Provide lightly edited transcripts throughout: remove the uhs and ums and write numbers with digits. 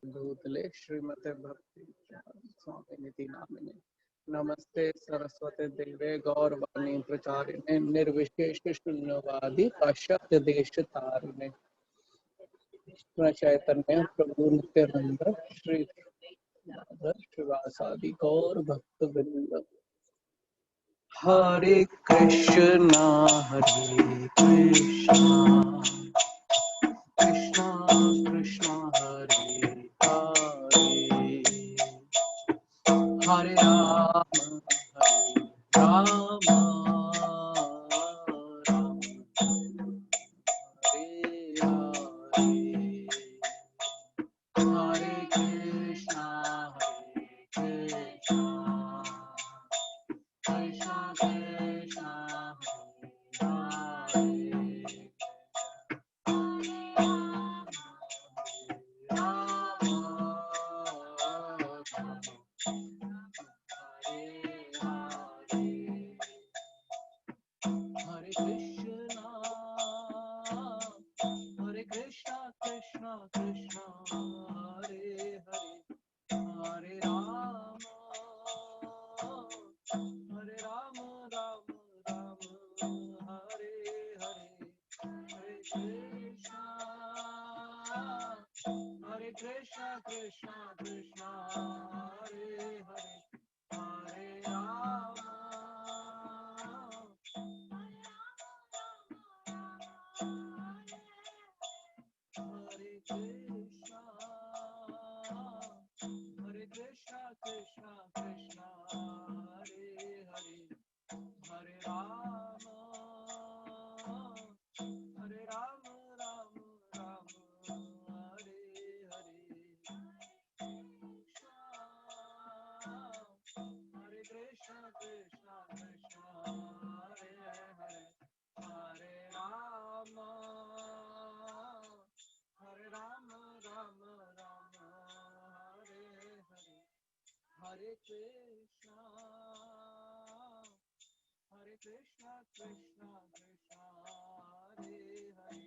भूतले श्रीमते भक्ति स्वामिनिति नामिने। नमस्ते सरस्वते देवे गौरवाणी प्रचारिणे निर्विशेष शून्यवादी पाश्चात्य देश तारिणे। कृष्ण चैतन्य प्रभु नित्यानंद श्री श्रीवासादि गौर भक्त वृंद। हरे कृष्णा कृष्णा कृष्णा हरे हरे, हरे राम राम हरे हरे, हरे कृष्णा कृष्णा कृष्णा हरे कृष्णा कृष्णा हरे हरे, हरे राम राम राम हरे हरे, हरे कृष्णा कृष्णा कृष्णा हरे हरे, हरे राम हरे कृष्णा कृष्णा कृष्णा हरे हरे, हरे राम राम राम हरे हरे, हरे कृष्णा कृष्णा कृष्णा हरे हरे, हरे राम राम राम हरे हरे, हरे कृष्णा कृष्णा कृष्णा हरे हरे,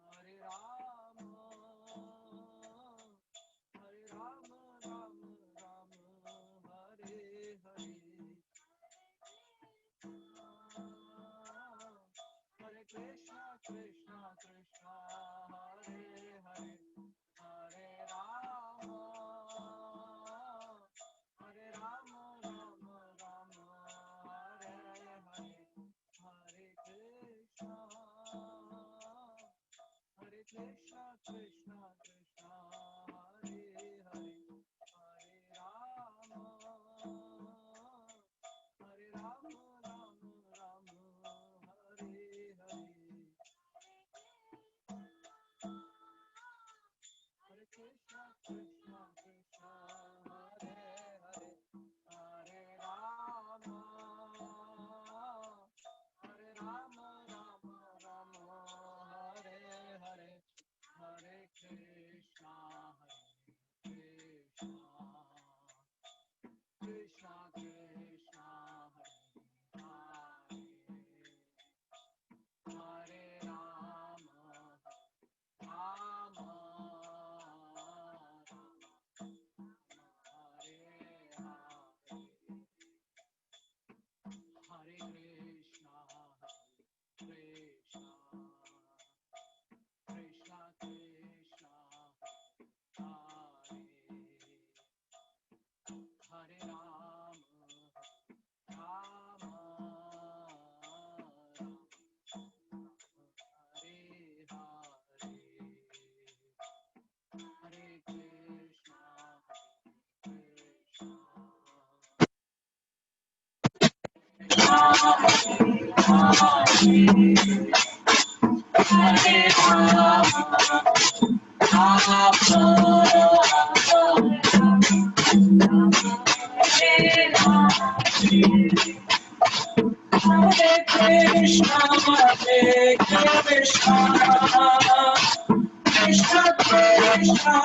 हरे राम राम हरे हरे, हरे कृष्णा कृष्णा कृष्णा हरे हरे, हरे राम राम हरे हरे, हरे कृष्णा कृष्णा कृष्णा हरे हरे, हरे राम राम हरे हरे, हरे कृष्णा कृष्णा कृष्णा हरे हरे, हरे राम राम हरे हरे, हरे कृष्णा कृष्णा कृष्णा हरे हरे, हरे राम राम हरे हरे, हरे कृष्णा कृष्णा कृष्णा कृष्णा हरे, हरे राम राम हरे हरे, हरे कृष्णा हरे राम हरे कृष्णा कृष्णा कृष्णा हरे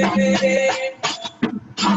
हरे, हरे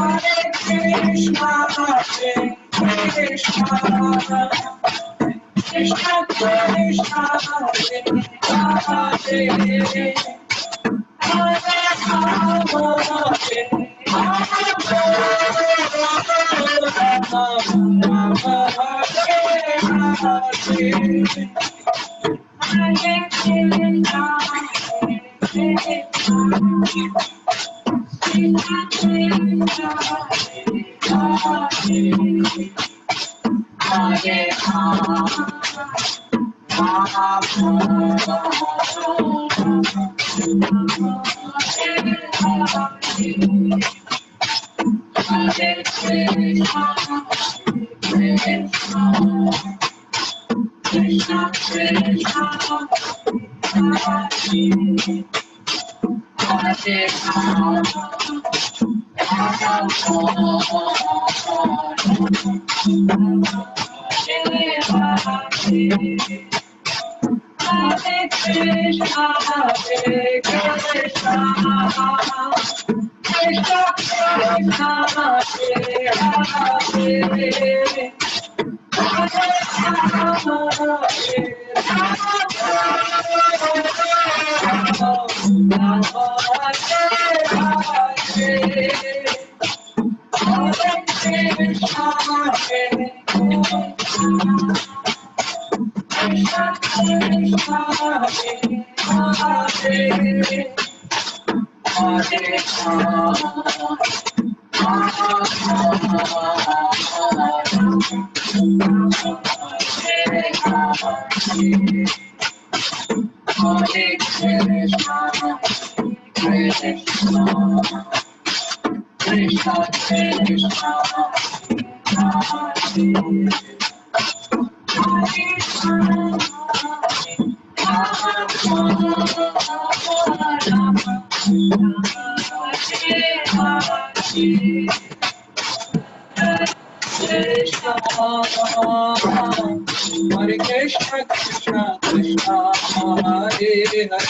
Hare Krishna Krishna Krishna Hare Hare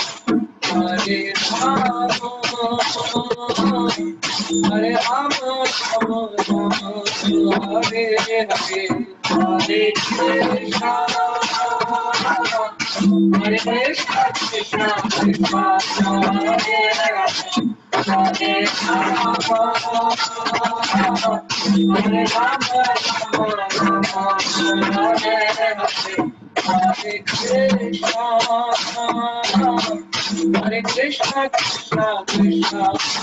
Hare Rama Hare Rama Hare Hare Hare Krishna Hare Krishna Krishna Krishna Hare Hare Hare Rama Hare Rama Hare Hare Hare Krishna Hare Krishna Krishna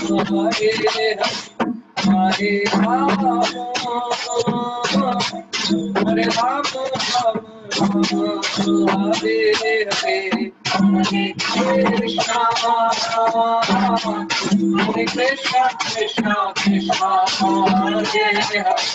Krishna Hare Hare Hare Rama Hare Rama Hare Hare Hare Krishna Hare Krishna Krishna Krishna Hare Hare Hare Rama Hare Rama Hare Krishna Krishna Krishna Krishna Hare Hare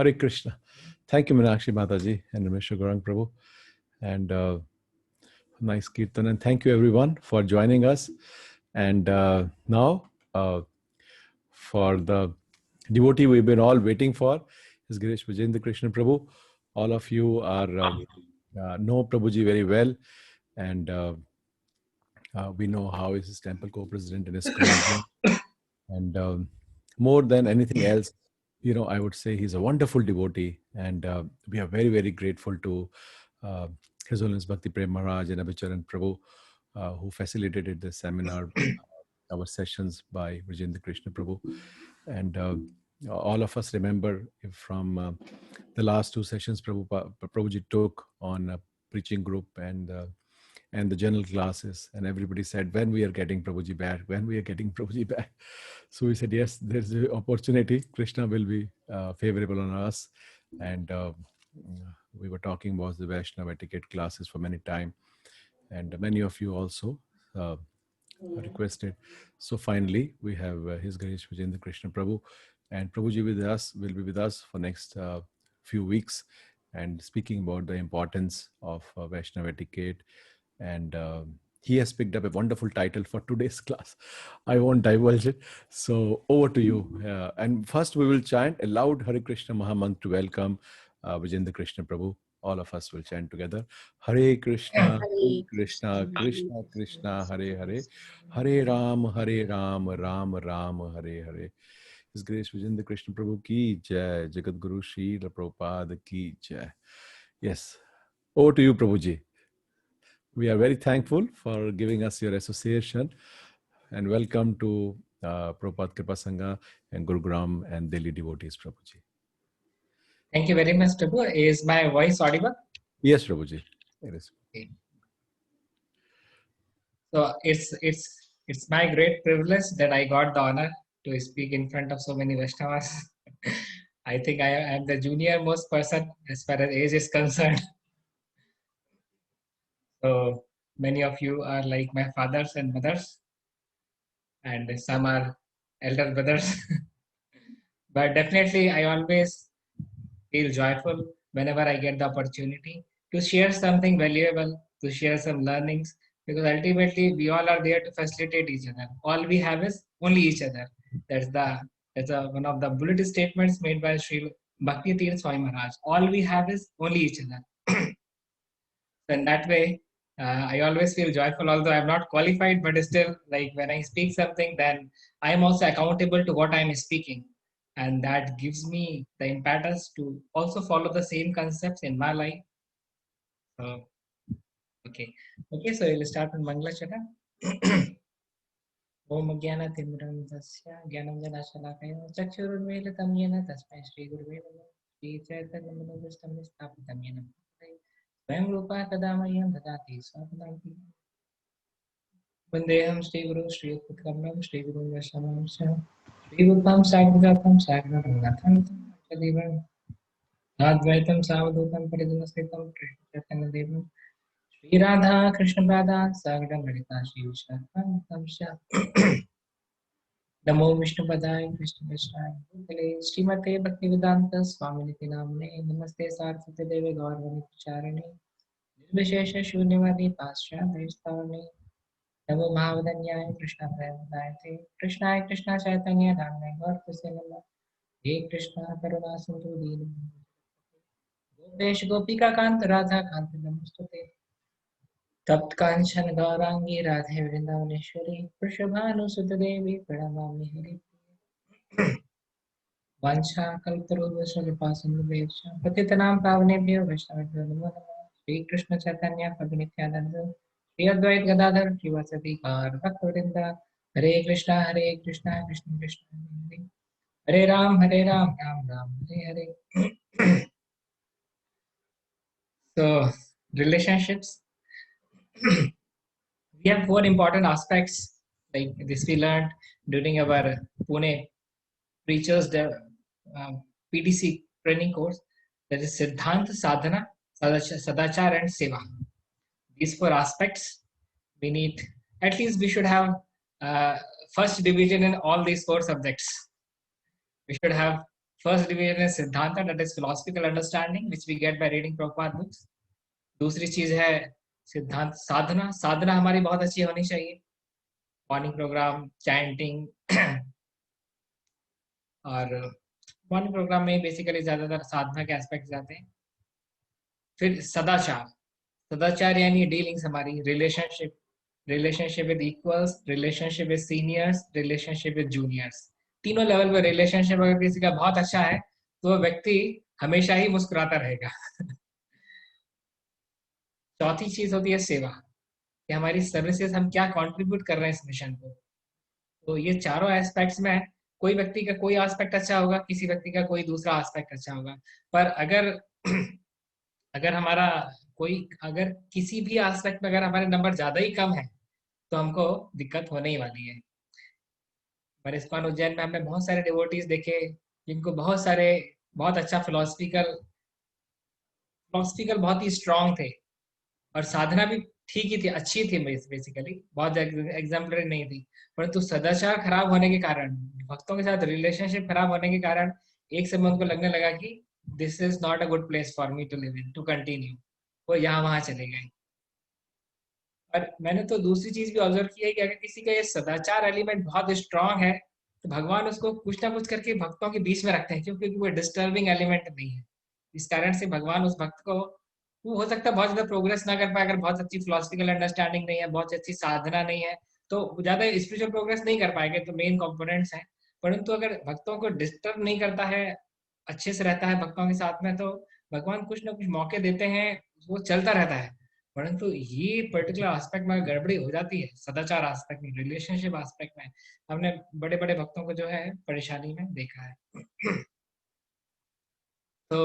Hare Krishna. Thank you, Meenakshi Mataji and Rameshwar Gaurang Prabhu. And Nice Kirtan, and thank you everyone for joining us. And now, for the devotee we've been all waiting for, His Grace Vijayendra Krishna Prabhu. All of you are know Prabhuji very well, and we know how is his temple co-president in ISKCON. And more than anything else, I would say he's a wonderful devotee, and we are very, very grateful to uh, His Holiness Bhakti Prem Maharaj and Abhicharan Prabhu, who facilitated this seminar, our sessions by Vijayendra Krishna Prabhu. And all of us remember from the last two sessions Prabhuji took on a preaching group and the general classes, and everybody said, when we are getting Prabhuji back, when we are getting Prabhuji back. So we said, yes, there's an opportunity. Krishna will be favorable on us. And we were talking about the Vaishnava etiquette classes for many time. And many of you also requested. So finally, we have His Grace Vijayendra Krishna Prabhu. And Prabhuji will be with us for next few weeks, and speaking about the importance of Vaishnava etiquette. And he has picked up a wonderful title for today's class. I won't divulge it. So over to you. And first we will chant a loud Hare Krishna Mahamantra to welcome Vijayendra Krishna Prabhu. All of us will chant together. Hare Krishna, Hare Krishna, Krishna Krishna, Hare Hare, Hare Ram, Ram Ram, Hare Hare. His Grace Vijayendra Krishna Prabhu ki jai, Jagat Guru Srila Prabhupada ki jai. Yes, over to you, Prabhuji. We are very thankful for giving us your association, and welcome to Prabhupada Kripa Sangha and Gurugram and Delhi devotees, Prabhuji. Thank you very much, Prabhu. Is my voice audible? Yes, Prabhuji. It is. Okay. So it's my great privilege that I got the honor to speak in front of so many Vaishnavas. I think I am the junior most person as far as age is concerned. So many of you are like my fathers and mothers, and some are elder brothers. But definitely, I always feel joyful whenever I get the opportunity to share something valuable, to share some learnings, because ultimately we all are there to facilitate each other. All we have is only each other. One of the bullet statements made by Sri Bhakti Tirth Swami Maharaj. All we have is only each other. So in that way, I always feel joyful, although I'm not qualified, but still, like when I speak something, then I am also accountable to what I'm speaking. And that gives me the impetus to also follow the same concepts in my life. So, okay, so we'll start with Mangala Chaka. Om Jnana Timram Tasya Jnanam Jana Shalakaya Chakshurunvelitam Yena Tasmai Shri Guruve Namaha Shri Chaitanya Manobhishtam Sthapitam Yena Swayam Rupa Kadamayam Dadati Swapadanti Vandeham Shri Guru Shri Utkamam Shri Guru Vaishnavamsya Shri Rupam Sagadatam Sagadatam Chadivam Advaitam Savadutam Paridunasitam Krishna Chaitanya Devam Shri Radha Krishna Radha Sagadam Lalita Shri Vishakam Tamsya Namo Vishnu Padaya Krishna Vishnaye Bhutale Srimate Bhaktivedanta Swaminiti Namane Namaste Saraswati Devi Gaurvani Pracharine Nirvishesha Shunyavadi Pascha Vaishnavarne Namo Mahavadanyaya Krishna Prayadayate Krishnaya Krishna Chaitanya Dhamma Gaurtase Nama He Krishna Karuna Sindhu Dinu Gopesh Gopika Kanta Radha Kanta Namostute तप्त कांचन गौरांगी राधे वृंदावनेश्वरी वृषभानुसुत देवी प्रणमामि हरि वांछा कल्पतरुभ्यश्च कृपा सिन्धुभ्यश्च पतितनां पावनेभ्यो वैष्णवेभ्यो नमो नमः श्री कृष्ण चैतन्य प्रभु नित्यानंद श्री अद्वैत गदाधर श्रीवासदि गौर भक्तवृंद हरे कृष्णा कृष्ण कृष्ण हरे Ram Ram Ram Hare Hare. So relationships. We have four important aspects like this we learned during our Pune preachers PTC training course. That is Siddhanta, Sadhana, Sadachar and Seva. These four aspects we need. At least we should have first division in all these four subjects. We should have first division in Siddhanta, that is philosophical understanding, which we get by reading Prabhupada books. दूसरी चीज है सिद्धांत साधना साधना हमारी बहुत अच्छी होनी चाहिए, morning program, chanting और मॉर्निंग प्रोग्राम में बेसिकली ज्यादातर साधना के एस्पेक्ट्स आते हैं। फिर सदाचार, सदाचार यानी डीलिंग्स हमारी, relationship, relationship with equals, relationship with seniors, relationship with juniors, तीनों लेवल पे रिलेशनशिप अगर किसी का बहुत अच्छा है तो वह व्यक्ति हमेशा ही मुस्कुराता रहेगा। चौथी चीज होती है सेवा, कि हमारी सर्विसेज हम क्या कंट्रीब्यूट कर रहे हैं इस मिशन को। तो ये चारों एस्पेक्ट्स में कोई व्यक्ति का कोई एस्पेक्ट अच्छा होगा, किसी व्यक्ति का कोई दूसरा एस्पेक्ट अच्छा होगा, पर अगर अगर हमारा कोई अगर किसी भी एस्पेक्ट में अगर हमारे नंबर ज्यादा ही कम है तो हमको दिक्कत होने ही वाली है। पर इस्कॉन उज्जैन में हमने बहुत सारे डिवोटीज देखे जिनको बहुत अच्छा फिलोसफिकल बहुत ही स्ट्रांग थे, और साधना भी ठीक ही थी, अच्छी थी, बेसिकली बहुत एग्जाम्पलरी नहीं थी, परंतु सदाचार खराब होने के कारण, भक्तों के साथ रिलेशनशिप खराब होने के कारण एक समय उनको लगने लगा कि this is not a good place for me to live in, to continue, वो यहाँ वहां चले गए। और मैंने तो दूसरी चीज भी ऑब्जर्व की है कि अगर किसी का ये सदाचार एलिमेंट बहुत स्ट्रांग है तो भगवान उसको कुछ ना कुछ करके भक्तों के बीच में रखते हैं, क्योंकि वो डिस्टर्बिंग एलिमेंट नहीं है। इस कारण से भगवान उस भक्त को, वो हो सकता है बहुत ज्यादा प्रोग्रेस ना कर पाए, अगर बहुत अच्छी फिलोसफिकल अंडरस्टैंडिंग नहीं है, बहुत अच्छी साधना नहीं है, तो ज्यादा स्पिरिचुअल प्रोग्रेस नहीं कर पाएंगे, तो मेन कंपोनेंट्स हैं। परंतु अगर भक्तों को डिस्टर्ब नहीं करता है, अच्छे से रहता है भक्तों के साथ में, तो भगवान कुछ ना कुछ मौके देते हैं, वो चलता रहता है। परंतु ये पर्टिकुलर एस्पेक्ट में गड़बड़ी हो जाती है, सदाचार एस्पेक्ट में, रिलेशनशिप एस्पेक्ट में, हमने बड़े बड़े भक्तों को जो है परेशानी में देखा है। तो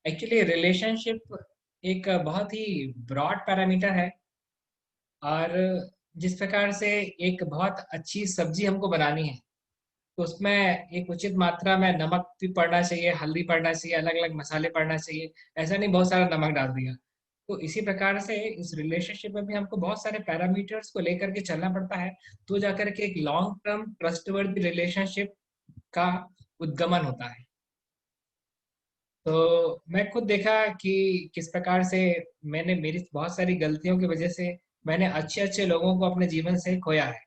एक्चुअली रिलेशनशिप एक बहुत ही ब्रॉड पैरामीटर है, और जिस प्रकार से एक बहुत अच्छी सब्जी हमको बनानी है तो उसमें एक उचित मात्रा में नमक भी पड़ना चाहिए, हल्दी पड़ना चाहिए, अलग अलग मसाले पड़ना चाहिए, ऐसा नहीं बहुत सारा नमक डाल दिया। तो इसी प्रकार से इस रिलेशनशिप में भी हमको बहुत सारे पैरामीटर्स को लेकर के चलना पड़ता है, तो जाकर के एक लॉन्ग टर्म ट्रस्टवर्दी रिलेशनशिप का उद्गमन होता है। तो मैं खुद देखा कि किस प्रकार से मैंने मेरी बहुत सारी गलतियों की वजह से मैंने अच्छे अच्छे लोगों को अपने जीवन से खोया है,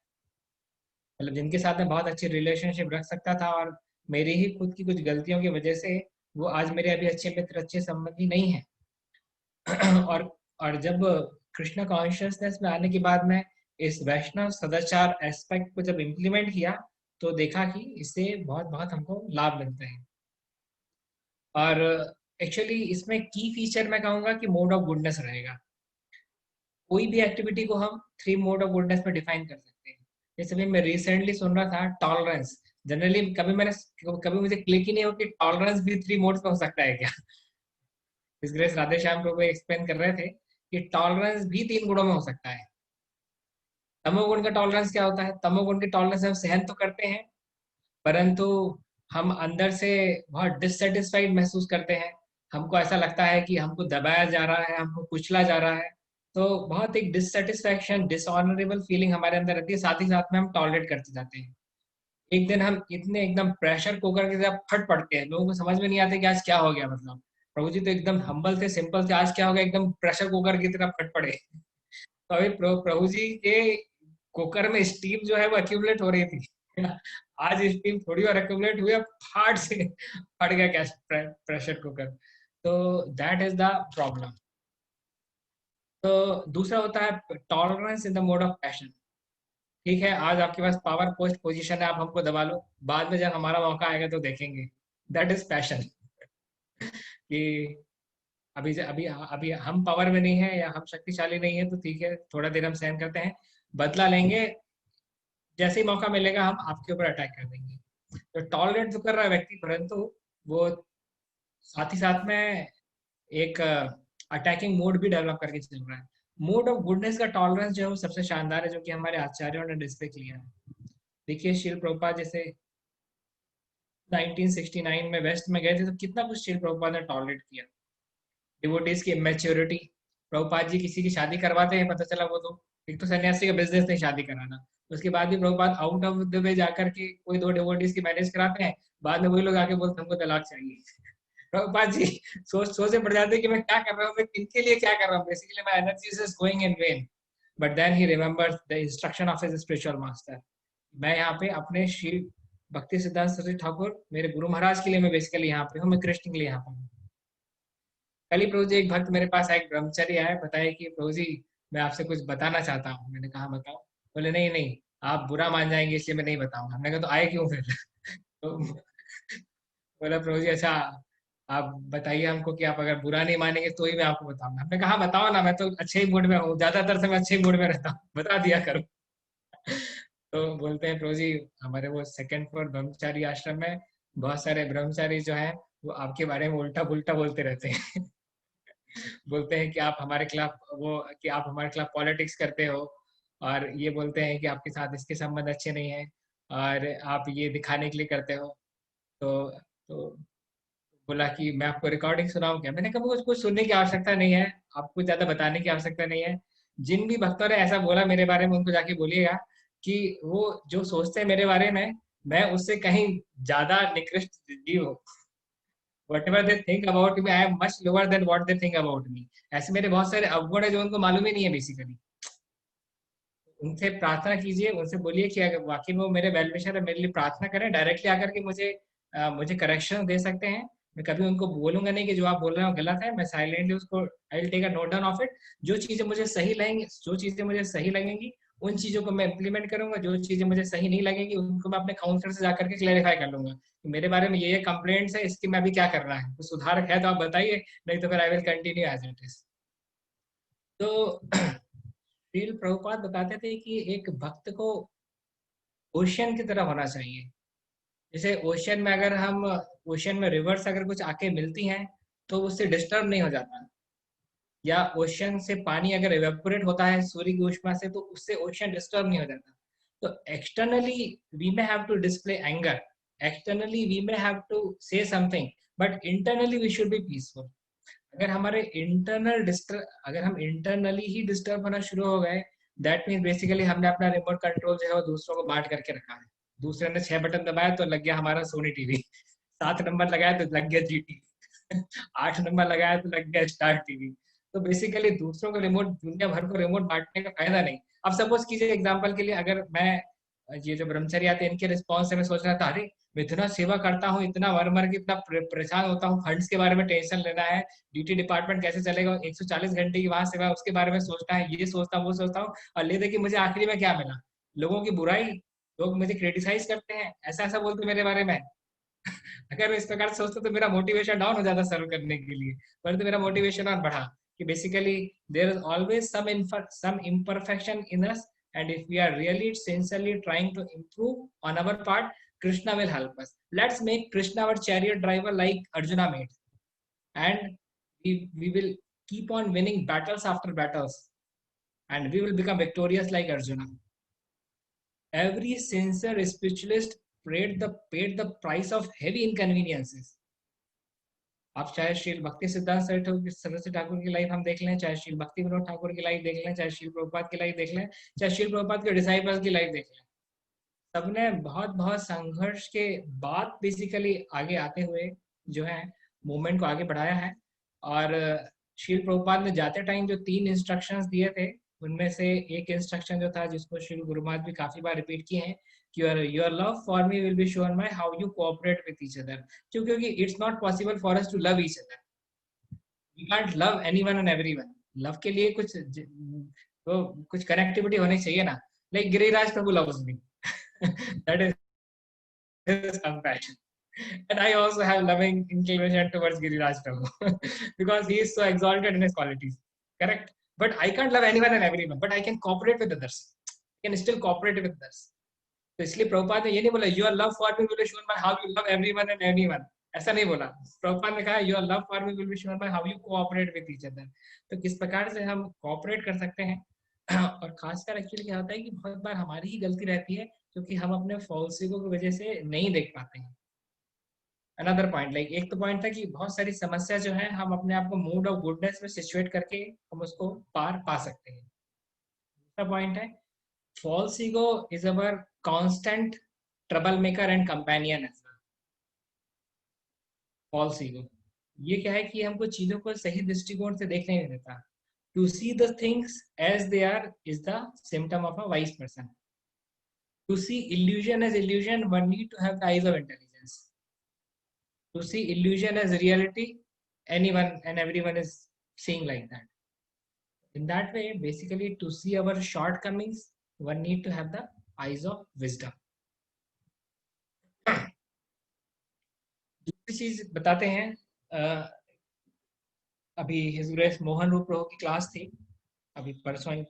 मतलब जिनके साथ मैं बहुत अच्छी रिलेशनशिप रख सकता था, और मेरी ही खुद की कुछ गलतियों की वजह से वो आज मेरे अभी अच्छे मित्र, अच्छे संबंधी नहीं है। और और जब कृष्ण कॉन्शियसनेस में आने के बाद में इस वैष्णव सदाचार एस्पेक्ट को जब इम्प्लीमेंट किया तो देखा कि इससे बहुत बहुत हमको लाभ मिलते हैं। और एक्चुअली इसमें की फीचर मैं कहूँगा कि मोड ऑफ गुडनेस रहेगा। कोई भी एक्टिविटी को हम 3 मोड ऑफ गुडनेस में डिफाइन कर सकते हैं। जैसे भी मैं रिसेंटली सुन रहा था टॉलरेंस, जनरली कभी मुझे क्लिक ही नहीं हो कि टॉलरेंस भी 3 मोड्स में हो सकता है क्या। इस ग्रेस राधे श्याम प्रभु एक्सप्लेन कर रहे थे कि टॉलरेंस भी 3 गुणों में हो सकता है। तमोगुण का टॉलरेंस क्या होता है? तमोगुण की टॉलरेंस हम सहन तो करते हैं, परंतु हम अंदर से बहुत डिससेटिस्फाइड महसूस करते हैं, हमको ऐसा लगता है कि हमको दबाया जा रहा है, हमको कुचला जा रहा है, तो बहुत एक डिससेटिस्फैक्शन, डिसऑनरेबल फीलिंग हमारे अंदर रहती है, साथ ही साथ में हम टॉलरेट करते जाते हैं। एक दिन हम इतने एकदम प्रेशर कुकर की तरह फट पड़ते हैं, लोगों को समझ में नहीं आता कि आज क्या हो गया, मतलब प्रभु जी तो एकदम हम्बल थे, सिंपल थे, आज क्या हो गया, एकदम प्रेशर कुकर की तरह फट पड़े। तो अभी प्रभु जी के कुकर में स्टीम जो है वो एक्यूमुलेट हो रही थी। आज स्टीम थोड़ी और एक्यूमुलेट हुई, फाट से फट गया कैश प्रेशर कुकर। तो दैट इज द प्रॉब्लम। तो दूसरा होता है tolerance in the mode of passion. ठीक है, आज आपके पास पावर पोस्ट पोजीशन है, आप हमको दबा लो, बाद में जब हमारा मौका आएगा तो देखेंगे। That is passion. कि अभी अभी अभी हम पावर में नहीं है या हम शक्तिशाली नहीं है तो ठीक है, थोड़ा देर हम सहन करते हैं, बदला लेंगे, जैसे ही मौका मिलेगा हम आपके ऊपर अटैक कर देंगे। तो टॉलरेट तो कर रहा है व्यक्ति, परंतु वो साथ ही साथ में एक अटैकिंग मोड भी डेवलप करके चल रहा है। मोड ऑफ गुडनेस का टॉलरेंस जो है वो सबसे शानदार है, जो कि हमारे आचार्यों ने डिस्प्ले किया है। देखिए शिल प्रभुपाद जैसे 1969 में वेस्ट में गए थे तो कितना कुछ शिल प्रभुपाद ने टॉलरेट किया। डिवोटीज की मैच्योरिटी, प्रभुपाद जी किसी की शादी करवाते हैं, पता चला वो तो एक तो सन्यासी का बिजनेस नहीं शादी कराना, उसके बाद भी Prabhupada out of the way जाकर के कोई 2 डिवोटीज की मैरिज कराते हैं, बाद में वही लोग आके बोलते हमको तलाक चाहिए। प्रभुपाद जी सोचने पड़ जाते कि मैं क्या कर रहा हूँ, मैं किनके लिए क्या कर रहा हूँ, basically my energy is going in vain. But then he remembers the instruction of his spiritual master. मैं यहाँ पे अपने श्री भक्ति सिद्धांत सरस्वती ठाकुर मेरे गुरु महाराज के लिए मैं बेसिकली यहाँ पे हूँ, मैं कृष्ण के लिए यहाँ पे हूँ. कल ही प्रभु जी एक भक्त मेरे पास एक ब्रह्मचारी आया, बताया कि प्रभु जी मैं आपसे कुछ बताना चाहता हूँ. मैंने कहा बताओ. बोले नहीं नहीं आप बुरा मान जाएंगे इसलिए मैं नहीं बताऊंगा. हमने कहा तो आए क्यों फिर? तो बोला प्रभु जी अच्छा आप बताइए हमको कि आप अगर बुरा नहीं मानेंगे तो ही मैं आपको बताऊंगा. हमने कहा बताओ ना, मैं तो अच्छे ही मूड में हूँ, ज्यादातर से मैं अच्छे ही मूड में रहता हूँ, बता दिया करो. तो बोलते हैं प्रभु जी हमारे वो सेकंड फ्लोर ब्रह्मचारी आश्रम में बहुत सारे ब्रह्मचारी जो है वो आपके बारे में उल्टा पुल्टा बोलते रहते हैं. बोलते हैं कि आप हमारे खिलाफ पॉलिटिक्स करते हो, और ये बोलते हैं कि आपके साथ इसके संबंध अच्छे नहीं है और आप ये दिखाने के लिए करते हो. तो बोला कि मैं आपको रिकॉर्डिंग सुनाऊं क्या? मैंने कहा कुछ कुछ सुनने की आवश्यकता नहीं है, आपको ज्यादा बताने की आवश्यकता नहीं है. जिन भी भक्तों ने ऐसा बोला मेरे बारे में उनको जाके बोलिएगा कि वो जो सोचते हैं मेरे बारे में मैं उससे कहीं ज्यादा निकृष्ट जीव हूँ. whatever they think about me, I am much lower than what they think about me. ऐसे मेरे बहुत सारे अवगुण है जो उनको मालूम ही नहीं है बेसिकली. उनसे प्रार्थना कीजिए, उनसे बोलिए कि अगर वाकई में वो मेरे वेल विशर है, मेरे लिए प्रार्थना करें, डायरेक्टली आकर के मुझे करेक्शन दे सकते हैं. मैं कभी उनको बोलूंगा नहीं कि जो आप बोल रहे हो गलत है. मैं साइलेंटली उसको I will take a note down of it. जो चीजें मुझे सही लगेंगी उन चीजों को मैं इम्प्लीमेंट करूंगा. जो चीजें मुझे सही नहीं लगेंगी उनको मैं अपने काउंसलर से जाकर के क्लैरिफाई कर लूंगा कि मेरे बारे में ये कंप्लेंट्स है, इसकी मैं अभी क्या करना है, कुछ सुधार है तो आप बताइए, नहीं तो फिर I will continue as it is. तो श्रील प्रभुपाद बताते थे कि एक भक्त को ओशियन की तरह होना चाहिए. जैसे ओशियन में रिवर्स अगर कुछ आके मिलती हैं तो उससे डिस्टर्ब नहीं हो जाता, या ओशियन से पानी अगर इवेपोरेट होता है सूर्य की ऊष्मा से तो उससे ओशियन डिस्टर्ब नहीं हो जाता. तो externally we may have to display anger, externally we may have to say something, but internally we should be peaceful. अगर हम इंटरनली ही डिस्टर्ब होना शुरू हो गए, दैट मीन्स बेसिकली हमने अपना रिमोट कंट्रोल जो है वो दूसरों को बांट करके रखा है. दूसरे ने 6 बटन दबाया तो लग गया हमारा सोनी टीवी, 7 नंबर लगाया तो लग गया जी टीवी, 8 नंबर लगाया तो लग गया स्टार टीवी. तो बेसिकली दूसरों को रिमोट, दुनिया भर को रिमोट बांटने का फायदा नहीं. अब सपोज कीजिए एग्जांपल के लिए, अगर मैं ये जो ब्रह्मचर्य आते हैं इनके रिस्पॉन्स से मैं सोच रहा था अरे मैं इतना सेवा करता हूँ, इतना मर के इतना परेशान होता हूँ, फंड्स के बारे में टेंशन लेना है, ड्यूटी डिपार्टमेंट कैसे चलेगा, 140 घंटे की वहां सेवा उसके बारे में सोचना है, ये सोचता हूँ वो सोचता हूँ, और ले दे कि मुझे आखिरी में क्या मिला, लोगों की बुराई, लोग मुझे क्रिटिसाइज करते हैं, ऐसा ऐसा बोलते मेरे बारे में. अगर मैं इस प्रकार से सोचता तो मेरा मोटिवेशन डाउन हो जाता सर्व करने के लिए, परंतु मेरा मोटिवेशन और बढ़ा कि basically there is always some imperfection in us, and if we are really sincerely trying to improve on our part, Krishna will help us. Let's make Krishna our chariot driver like Arjuna made, and we will keep on winning battles after battles, and we will become victorious like Arjuna. Every sincere spiritualist paid the price of heavy inconveniences. आप चाहे श्री भक्ति सिद्धांत सरस्वती ठाकुर की life हम देख लें, चाहे श्री भक्ति विनोद ठाकुर की लाइफ देख लें, चाहे श्री प्रभुपाद की लाइफ देख लें, चाहे श्री प्रभुपाद के डिसाइपल्स की लाइफ देख लें, सबने बहुत बहुत संघर्ष के बाद बेसिकली आगे आते हुए जो है मूवमेंट को आगे बढ़ाया है. और श्री प्रभुपाद ने जाते टाइम जो 3 इंस्ट्रक्शंस दिए थे उनमें से एक इंस्ट्रक्शन जो था जिसको श्री गुरु महाराज भी काफी बार रिपीट किए हैं कि your love for me will be shown by how you cooperate with each other. क्योंकि it's not possible for us to love each other. We can't love anyone and everyone. Love के लिए कुछ connectivity होनी चाहिए ना. Like Giriraj Prabhu loves me. That is his compassion. And I also have loving inclination towards Giriraj Prabhu because he is so exalted in his qualities. Correct? But I can't love anyone and everyone. But I can cooperate with others. I can still cooperate with others. तो इसलिए प्रभुपाद ने ये नहीं बोला your love for me will be shown by how you love everyone and anyone. ऐसा नहीं बोला. प्रभुपाद ने कहा your love for me will be shown by how you cooperate with each other. तो किस प्रकार से हम कोऑपरेट कर सकते हैं. और खासकर एक्चुअली क्या होता है कि बहुत बार हमारी ही गलती रहती है क्योंकि हम अपने फॉल्स ईगो की वजह से नहीं देख पाते हैं. अनदर पॉइंट लाइक एक तो पॉइंट था कि बहुत सारी समस्या जो है हम अपने आप को मूड ऑफ गुडनेस में सिचुएट करके हम उसको पार पा सकते हैं. दूसरा पॉइंट है false ego is our constant troublemaker and companion as well. False ego. ये क्या है कि हमको चीजों को सही दृष्टिकोण से देखने नहीं देता. To see the things as they are is the symptom of a wise person. To see illusion as illusion, one need to have the eyes of intelligence. To see illusion as reality, anyone and everyone is seeing like that. In that way, basically, to see our shortcomings, one need to have the eyes of wisdom. दूसरी चीज बताते हैं, अभी his grace Mohan रूप प्रभु की class थी, अभी परसों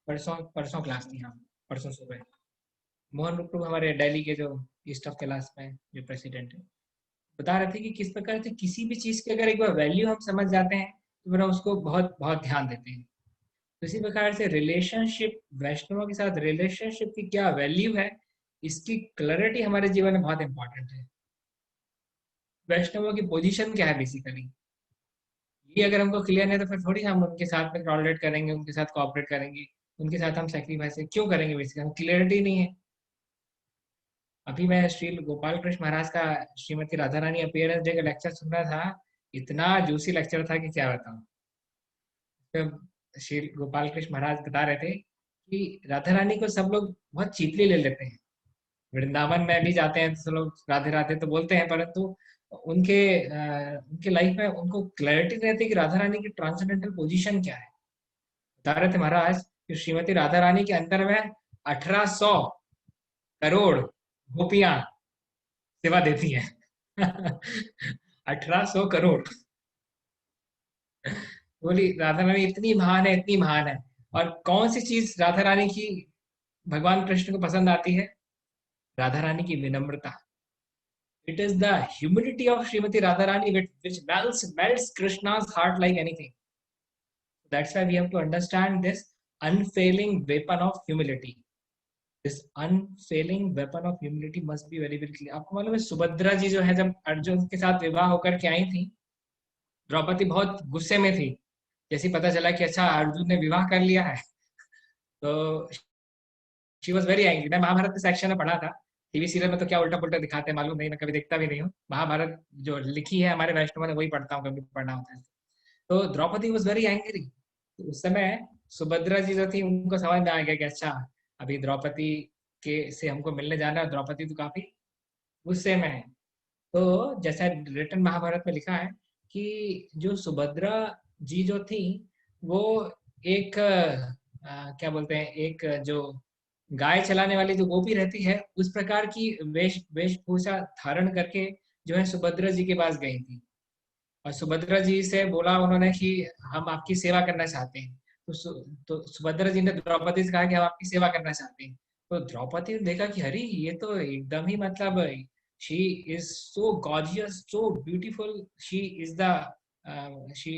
परसों क्लास थी, हाँ परसों सुबह. मोहन रूप प्रभु हमारे दिल्ली के जो ईस्ट ऑफ कैलाश में जो प्रेसिडेंट है, बता रहे थे कि किस प्रकार से किसी भी चीज की अगर एक बार वैल्यू हम समझ जाते हैं तो फिर हम उसको बहुत बहुत ध्यान देते हैं. तो इसी प्रकार से रिलेशनशिप, वैष्णवों के साथ रिलेशनशिप की क्या वैल्यू है, इसकी क्लैरिटी हमारे जीवन में बहुत इंपॉर्टेंट है. वैष्णवों की पोजीशन क्या है बेसिकली, ये अगर हमको क्लियर है तो फिर थोड़ी हम उनके साथ में टॉलरेट करेंगे, उनके साथ कोऑपरेट करेंगे, उनके साथ हम सेक्रीफाइस क्यों करेंगे, बेसिकली हम क्लियरिटी नहीं है. अभी मैं श्री गोपाल कृष्ण महाराज का श्रीमती राधा रानी अपीयरेंस डे का लेक्चर सुन रहा था. इतना जूसी लेक्चर था कि क्या बताऊं. तो श्री गोपाल कृष्ण महाराज बता रहे थे कि राधा रानी को सब लोग बहुत चीपली ले लेते हैं. वृंदावन में भी जाते हैं तो सब लोग राधे राधे तो बोलते हैं, परंतु उनके लाइफ में उनको क्लैरिटी नहीं रहती कि राधा रानी की ट्रांसेंडेंटल पोजीशन क्या है. बता रहे थे महाराज कि श्रीमती राधा रानी के अंदर में 1800 करोड़ गोपियां सेवा देती है. 1800 करोड़. बोली राधा रानी इतनी महान है, इतनी महान है. और कौन सी चीज राधा रानी की भगवान कृष्ण को पसंद आती है? राधा रानी की विनम्रता. It is the humility of Shrimati Radha Rani which melts Krishna's heart like anything. That's why we have to understand this unfailing weapon of humility. This unfailing weapon of humility must be very very clear. आपको मालूम है सुभद्रा जी जो है, जब अर्जुन के साथ विवाह होकर के आई थी, द्रौपदी बहुत गुस्से में थी. जैसे पता चला कि अच्छा अर्जुन ने विवाह कर लिया है, तो शी वॉज वेरी एंग्री. मैं महाभारत के सेक्शन में पढ़ा था. टीवी सीरियल में तो क्या उल्टा पुल्टा दिखाते हैं मालूम नहीं, मैं कभी देखता भी नहीं हूँ. महाभारत जो लिखी है हमारे वैष्णव ने वही पढ़ता हूँ, कभी पढ़ना होता है. तो द्रौपदी वॉज वेरी एंग्री. तो उस समय सुभद्रा जी जो थी उनको समझ में आ गया कि अच्छा अभी द्रौपदी के से हमको मिलने जाना है. द्रौपदी तो काफी गुस्से में है. तो जैसा रिटन महाभारत में लिखा है कि जो सुभद्रा जी जो थी वो एक क्या बोलते हैं, एक जो गाय चलाने वाली जो गोपी रहती है उस प्रकार की वेशभूषा धारण करके जो है सुभद्रा जी के पास गई थी. और सुभद्रा जी से बोला उन्होंने कि हम आपकी सेवा करना चाहते हैं. तो सुभद्रा जी ने द्रौपदी से कहा कि हम आपकी सेवा करना चाहते हैं. तो द्रौपदी ने देखा कि अरे ये तो एकदम ही मतलब she is so gorgeous, so beautiful. She is the she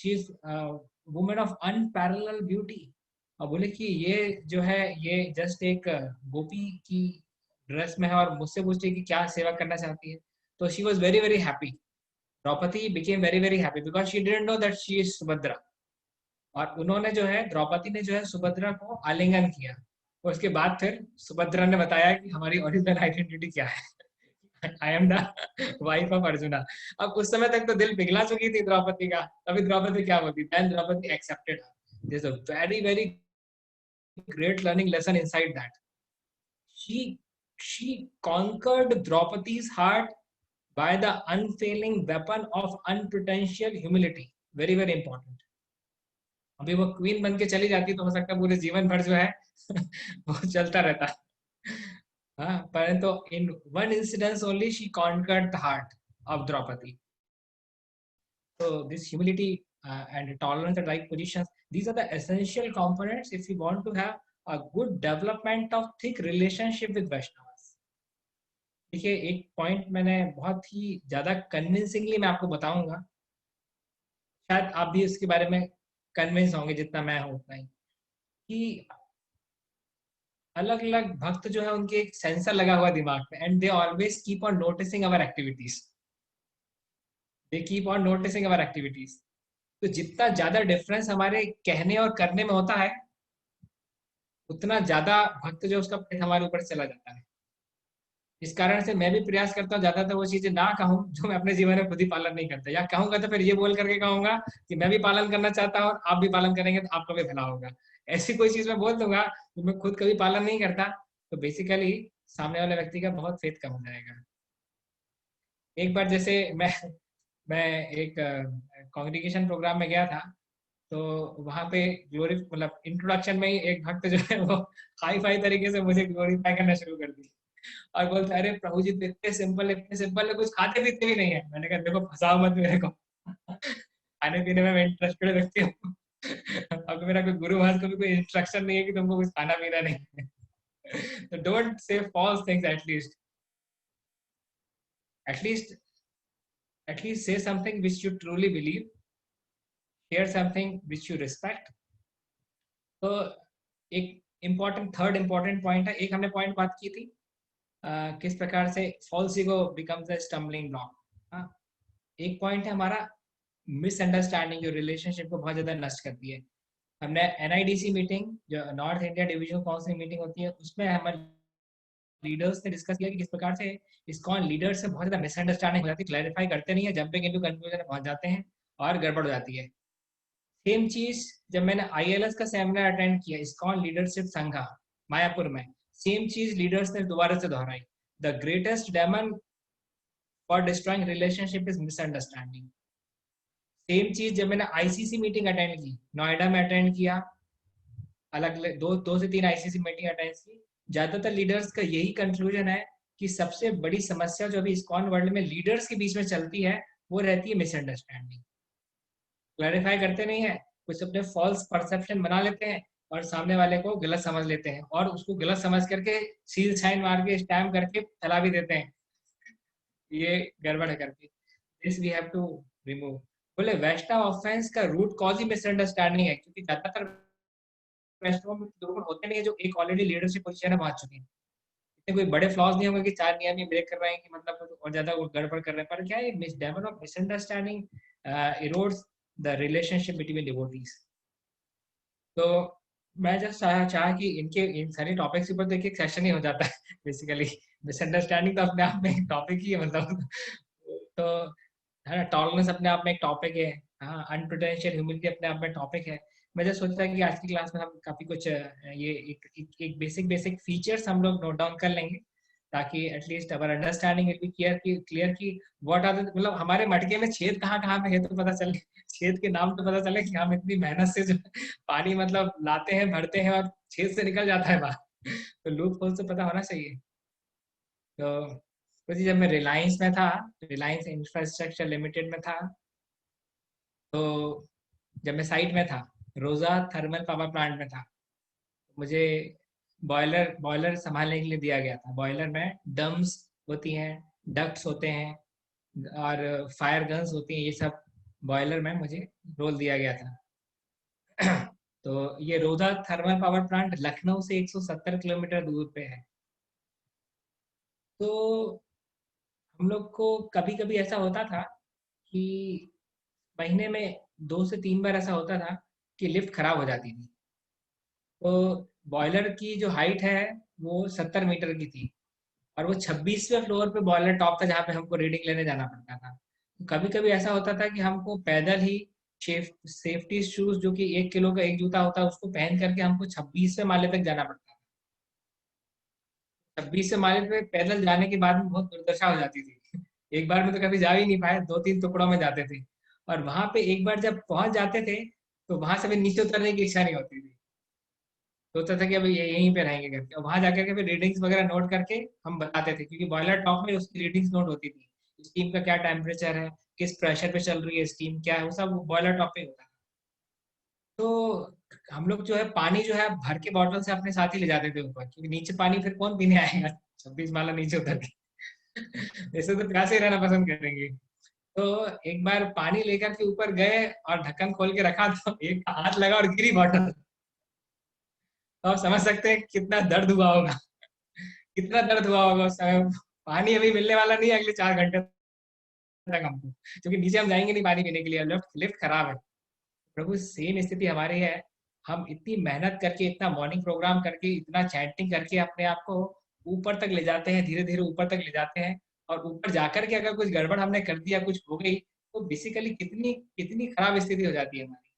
is woman of unparalleled beauty. और बोले कि ये जो है ये जस्ट एक गोपी की ड्रेस में है और मुझसे पूछते कि क्या सेवा करना चाहती है. तो she was very very happy. Draupadi became very very happy because she didn't know that she is Subhadra. और उन्होंने जो है द्रौपदी ने जो है सुभद्रा को आलिंगन किया. और उसके बाद फिर सुभद्रा ने बताया कि हमारी ओरिजिनल आइडेंटिटी क्या है. I am the wife of arjuna. अब उस समय तक तो दिल पिघला चुकी थी द्रौपदी का. अभी द्रौपदी क्या बोलती? Then Draupadi accepted. There is a very very great learning lesson inside that. she conquered Draupadi's heart by the unfailing weapon of unpretentious humility. Very very important. अभी वो क्वीन बन के चली जाती तो हो सकता है पूरे जीवन भर जो है वो चलता रहता. हाँ, परंतु in one incident only she conquered the heart of Draupadi. So this humility and tolerance at right positions, these are the essential components if you want to have a good development of thick relationship with Vaishnavas. देखिए एक point मैंने बहुत ही ज्यादा convincingly मैं आपको बताऊंगा, शायद आप भी इसके बारे में कन्विंस होंगे जितना मैं हूं उतना ही, कि अलग अलग भक्त जो है उनके एक सेंसर लगा हुआ दिमाग में and they always keep on noticing our activities. They keep on noticing our activities. तो जितना ज्यादा डिफरेंस हमारे कहने और करने में होता है उतना ज्यादा भक्त जो उसका पेट हमारे ऊपर चला जाता है. इस कारण से मैं भी प्रयास करता हूँ ज्यादातर वो चीजें ना कहूँ जो मैं अपने जीवन में खुद ही पालन नहीं करता, या कहूंगा तो फिर ये बोल करके कहूंगा कि मैं भी पालन करना चाहता हूँ, आप भी पालन करेंगे तो आपका भी भला होगा। ऐसी कोई चीज मैं बोल दूंगा जो मैं खुद कभी पालन नहीं करता, तो बेसिकली सामने वाले व्यक्ति का बहुत फेथ कम हो जाएगा। एक बार जैसे मैं एक कॉन्ग्रीगेशन प्रोग्राम में गया था, तो वहां पे ग्लोरी मतलब इंट्रोडक्शन में ही एक भक्त जो है वो हाई फाई तरीके से मुझे ग्लोरीफाई करना शुरू कर दी और बोलते अरे प्रभु जी तो इतने सिंपल है, कुछ खाते पीते भी नहीं है। मैंने कहा देखो फंसाओ मत मेरे को, खाने पीने में मैं इंटरेस्टेड व्यक्ति हूँ। अब मेरा कोई गुरु महाराज को भी कोई इंस्ट्रक्शन नहीं है कि तुमको कुछ खाना पीना नहीं है। तो don't say false things, at least at least say something which you truly believe, share something which you respect। तो एक थर्ड इम्पोर्टेंट पॉइंट है, एक हमने पॉइंट बात की थी किस प्रकार से false ego becomes a stumbling block. एक पॉइंट है हमारा मिसअंडरस्टैंडिंग, जो रिलेशनशिप को बहुत ज्यादा नष्ट करती है। हमने NIDC मीटिंग, जो north India division council meeting होती है, उसमें हमारे लीडर्स ने डिस्कस किया कि किस प्रकार से इस्कॉन लीडर से बहुत ज्यादा मिसअंडरस्टैंडिंग हो जाती है, क्लैरिफाई करते नहीं है, जंपिंग इनटू कंक्लूजन पहुंच जाते हैं और गड़बड़ हो जाती है। सेम चीज जब मैंने ILS का सेमिनार अटेंड किया इस्कॉन लीडरशिप संघा मायापुर में, सेम चीज लीडर्स ने दोबारा से दोहराई, the greatest demon for destroying relationship is misunderstanding. Same चीज जब मैंने ICC मीटिंग अटेंड की, नोएडा में अटेंड किया, अलग दो से तीन ICC मीटिंग अटेंड की, ज्यादातर लीडर्स का यही कंक्लूजन है कि सबसे बड़ी समस्या जो अभी इस्कॉन वर्ल्ड में लीडर्स के बीच में चलती है वो रहती है मिसअंडरस्टैंडिंग। क्लैरिफाई करते नहीं है, कुछ अपने फॉल्स परसेप्शन बना लेते हैं और सामने वाले को गलत समझ लेते हैं और उसको गलत समझ करके सील साइन मार के स्टैम्प करके फैला भी देते हैं, ये गड़बड़ है करके। This we have to remove. बोले वैष्णव ऑफेंस का रूट कॉज ही मिसअंडरस्टैंडिंग है, क्योंकि ज्यादातर वैष्णव में लोग होते नहीं है जो एक ऑलरेडी लीडरशिप पोजीशन में पहुंच चुके हैं। इतने कोई बड़े फ्लॉज नहीं होंगे कि 4 नियम ही ब्रेक कर रहे हैं कि मतलब कुछ और ज्यादा गड़बड़ कर रहे हैं, पर क्या है miss demon of misunderstanding erodes the relationship between devotees। तो मैं जस्ट चाहा कि इनके इन सारे टॉपिक्स के ऊपर तो एक सेशन ही हो जाता है बेसिकली। मिसअंडरस्टैंडिंग तो अपने आप में एक टॉपिक ही है, मतलब तो है ना, टॉलरेंस अपने आप में एक टॉपिक है, हाँ, अनप्रिटेंशियल ह्यूमिलिटी अपने आप में टॉपिक है। मैं जस्ट सोचता कि आज की क्लास में हम काफी कुछ ये एक बेसिक फीचर्स हम लोग नोट डाउन कर लेंगे, ताकि at least our understanding will be clear कि व्हाट आर द, मतलब हमारे मटके में छेद कहाँ कहाँ पे है तो पता चले, छेद के नाम तो पता चले कि हम इतनी मेहनत से जो पानी मतलब लाते हैं भरते हैं और छेद से निकल जाता है बाहर। तो लूप होल से पता होना चाहिए। तो जब मैं रिलायंस में था, रिलायंस इंफ्रास्ट्रक्चर लिमिटेड में था, तो जब मैं साइट में था, रोजा थर्मल पावर प्लांट में था, मुझे बॉयलर बॉयलर संभालने के लिए दिया गया था। बॉयलर में डम्स होती हैं, डक्ट्स होते हैं और फायर गन्स होती हैं, ये सब बॉयलर में मुझे रोल दिया गया था। तो ये रोजा थर्मल पावर प्लांट लखनऊ से 170 किलोमीटर दूर पे है। तो हम लोग को कभी कभी ऐसा होता था कि महीने में 2 से 3 बार ऐसा होता था कि लिफ्ट खराब हो जाती थी। तो बॉयलर की जो हाइट है वो 70 मीटर की थी और वो 26वें फ्लोर पे बॉयलर टॉप था जहाँ पे हमको रीडिंग लेने जाना पड़ता था। कभी कभी ऐसा होता था कि हमको पैदल ही सेफ्टी शूज, जो कि 1 किलो का एक जूता होता है, उसको पहन करके हमको 26वें माले तक जाना पड़ता था। 26वें माले पे पैदल जाने के बाद में बहुत दुर्दशा हो जाती थी। एक बार में तो कभी जा ही नहीं पाए, 2-3 टुकड़ों में जाते थे। और वहां पे एक बार जब पहुंच जाते थे तो वहां से भी नीचे उतरने की इच्छा नहीं होती थी, सोचता था कि अभी यहीं पे रहेंगे करके, और वहां जाकर के फिर रीडिंग्स वगैरह नोट करके हम बताते थे, क्योंकि बॉयलर टॉप में उसकी रीडिंग्स नोट होती थी, स्टीम का क्या टेम्परेचर है, किस प्रेशर पे चल रही है स्टीम, क्या है, वो सब बॉयलर टॉप पे होता है। तो हम लोग जो है पानी जो है भर के बॉटल से अपने साथ ही ले जाते थे ऊपर, क्योंकि नीचे पानी फिर कौन पीने आएगा 26 माला नीचे उतर के। ऐसे तो प्यासे ही रहना पसंद करेंगे। तो एक बार पानी लेकर के ऊपर गए और ढक्कन खोल के रखा, तो एक हाथ लगा और गिरी बॉटल। तो आप समझ सकते हैं कितना दर्द हुआ होगा, कितना दर्द हुआ होगा उस समय। पानी अभी मिलने वाला नहीं है अगले 4 घंटे तक हमको, क्योंकि नीचे हम जाएंगे नहीं पानी पीने के लिए, लिफ्ट लिफ्ट खराब है। प्रभु सेम स्थिति हमारी है। हम इतनी मेहनत करके, इतना मॉर्निंग प्रोग्राम करके, इतना चैंटिंग करके अपने आप को ऊपर तक ले जाते हैं, धीरे धीरे ऊपर तक ले जाते हैं, और ऊपर जाकर के अगर कुछ गड़बड़ हमने कर दिया, कुछ हो गई, तो बेसिकली कितनी कितनी खराब स्थिति हो जाती है हमारी।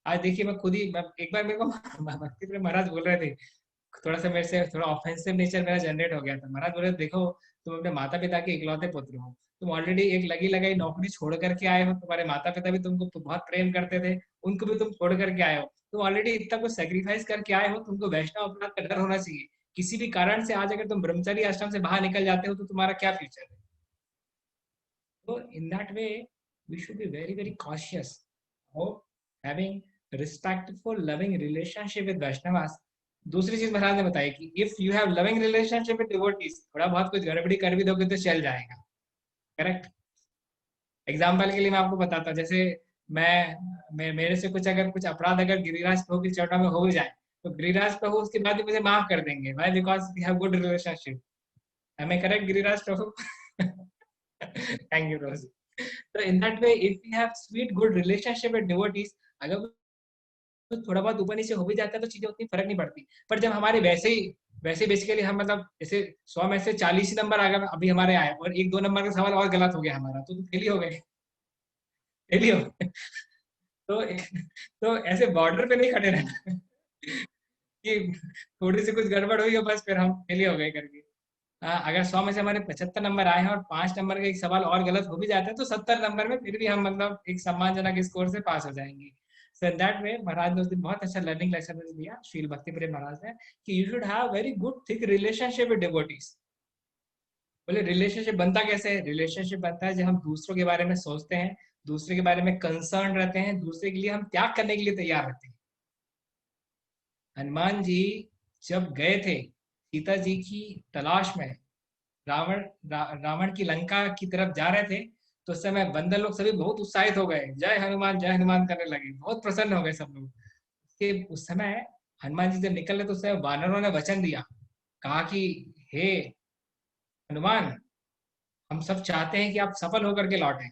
आज देखिए मैं खुद ही एक बार मेरे को भक्ति प्रेम महाराज बोल रहे थे, थोड़ा सा मेरे से थोड़ा ऑफेंसिव नेचर मेरा जनरेट हो गया था। महाराज बोले देखो तुम अपने माता पिता के इकलौते पुत्र हो, तुम ऑलरेडी एक लगी लगाई नौकरी छोड़ करके आए हो, तुम्हारे माता पिता भी तुमको बहुत प्रेम करते थे, उनको भी तुम छोड़ करके आए हो, तुम ऑलरेडी इतना कुछ सेक्रीफाइस करके आए हो, तुमको वैष्णव अपराध का डर होना चाहिए। किसी भी कारण से आज अगर तुम ब्रह्मचर्य आश्रम से बाहर निकल जाते हो तो तुम्हारा क्या फ्यूचर है। तो in that way we should be very very cautious of having respectful loving relationship with Vaishnavas. दूसरी चीज महाराज ने बताई कि if you have loving relationship with devotees, थोड़ा बहुत कुछ गड़बड़ी कर भी दोगे तो चल जाएगा। करेक्ट। एग्जाम्पल के लिए मैं आपको बताता हूँ, जैसे मैं मेरे से कुछ अगर कुछ अपराध अगर गिरिराज प्रभु की चरणों में हो भी जाए, तो गिरिराज प्रभु उसके बाद भी मुझे माफ कर देंगे। Why? Because we have good relationship. Am I correct Giriraj प्रभु? थैंक यू रोज। तो in that way if we have sweet good relationship with devotees, अगर तो थोड़ा बहुत ऊपर नीचे हो भी जाता है तो चीजें उतनी फर्क नहीं पड़ती। पर जब हमारे वैसे बेसिकली हम मतलब जैसे 100 में से 40 ही नंबर अगर अभी हमारे आए और 1-2 नंबर का सवाल और गलत हो गया हमारा, तो फेल ही हो गए, फेल ही हो गए। तो तो ऐसे बॉर्डर पे नहीं खड़े रहना कि थोड़ी सी कुछ गड़बड़ हुई हो बस फिर हम फेल ही हो गए करके। अगर 100 में से हमारे 75 नंबर आए हैं और 5 नंबर का एक सवाल और गलत हो भी जाता है, तो 70 नंबर में फिर भी हम मतलब एक सम्मानजनक स्कोर से पास हो जाएंगे। सो इन दैट वे महाराज ने उस दिन बहुत अच्छा लर्निंग लेसन दिया, श्रील भक्ति प्रेम महाराज ने, कि you should have very good thick relationship with devotees. बोले रिलेशनशिप बनता कैसे है? रिलेशनशिप बनता है जब हम दूसरों के बारे में सोचते हैं, दूसरे के बारे में कंसर्न रहते हैं, दूसरे के लिए हम त्याग करने के लिए तैयार रहते हैं। हनुमान जी जब गए थे सीता जी की तलाश में, रावण की लंका की तरफ जा रहे थे, तो उस समय बंदर लोग सभी बहुत उत्साहित हो गए, जय हनुमान करने लगे, बहुत प्रसन्न हो गए सब लोग। कि उस समय हनुमान जी जब निकल रहे तो उस समय वानरों ने वचन दिया, कहा कि हे हनुमान, हम सब चाहते हैं कि आप सफल होकर के लौटें,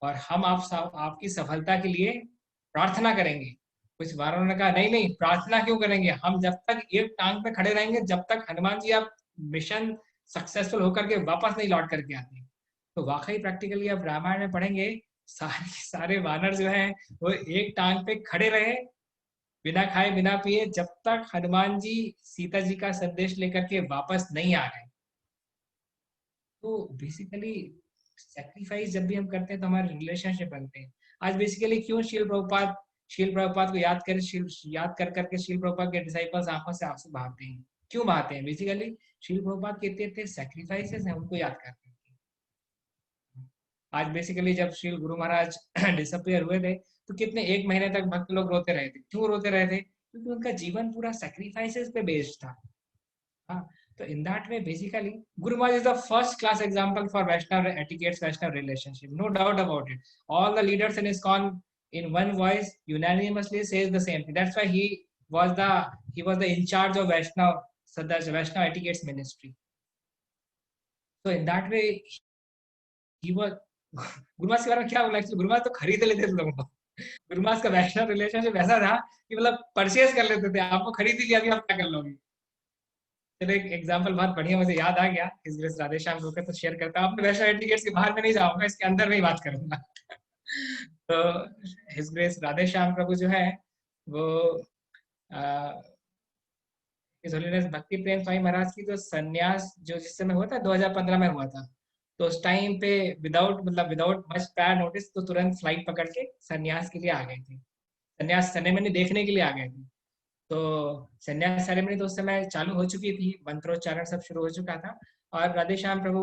और हम आपकी सफलता के लिए प्रार्थना करेंगे। कुछ वानरों ने कहा नहीं नहीं, प्रार्थना क्यों करेंगे, हम जब तक एक टांग पे खड़े रहेंगे जब तक हनुमान जी आप मिशन सक्सेसफुल होकर के वापस नहीं लौट करके आते। तो वाकई प्रैक्टिकली आप रामायण में पढ़ेंगे, सारे वानर जो हैं वो एक टांग पे खड़े रहे, बिना खाए बिना पिए, जब तक हनुमान जी सीता जी का संदेश लेकर के वापस नहीं आ गए। तो बेसिकली सेक्रीफाइस जब भी हम करते हैं तो हमारे रिलेशनशिप बनते हैं। आज बेसिकली क्यों शील प्रभुपाद को याद कर करके शील प्रभुपाद के डिसाइपल्स आंखों से आंसू बहाते हैं? क्यों बहाते हैं? बेसिकली शील प्रभुपाद के इतने सेक्रीफाइसेस हैं, उनको याद करते हैं। आज बेसिकली जब श्री गुरु महाराज डिसअपियर हुए थे तो कितने 1 महीने तक भक्त लोग रोते रहे थे। क्यों रोते रहे थे? क्योंकि उनका जीवन पूरा सेक्रीफाइसेस पे बेस्ड था। हाँ, तो in that way basically Guru Maharaj is the first class example for Vaishnava etiquettes, Vaishnava relationship, no doubt about it. All the leaders in ISKCON in one voice unanimously says the same thing. That's why he was the in charge of Vaishnava Vaishnava etiquettes ministry. So in that way he was Guru Maharaj के बारे में क्या बोला? गुरु महाराज तो खरीद लेते थे लोगों को। गुरु महाराज का वैष्णव रिलेशनशिप ऐसा था कि मतलब परचेज कर लेते थे, आपको खरीद ही लिया, अभी आप क्या कर लोगे। चलो एक एग्जांपल बहुत बढ़िया मुझे याद आ गया, his grace Radhe Shyam group तो शेयर करता हूँ। अपने वैष्णव एटिकेट्स के बाहर में नहीं जाऊंगा, इसके अंदर में ही बात करूंगा। तो हिज ग्रेस राधे श्याम प्रभु जो है वो हिज होलीनेस भक्ति प्रेम स्वामी महाराज की जो संन्यास जो जिस समय हुआ था 2015 में हुआ था, तो उस टाइम पे विदाउट मच प्रायर नोटिस तो तुरंत फ्लाइट पकड़ के संन्यास के लिए आ गए थे, संन्यास सेरेमनी देखने के लिए आ गए थे। तो संन्यास सेरेमनी तो उस समय चालू हो चुकी थी, मंत्रोच्चारण सब शुरू हो चुका था, और राधे श्याम प्रभु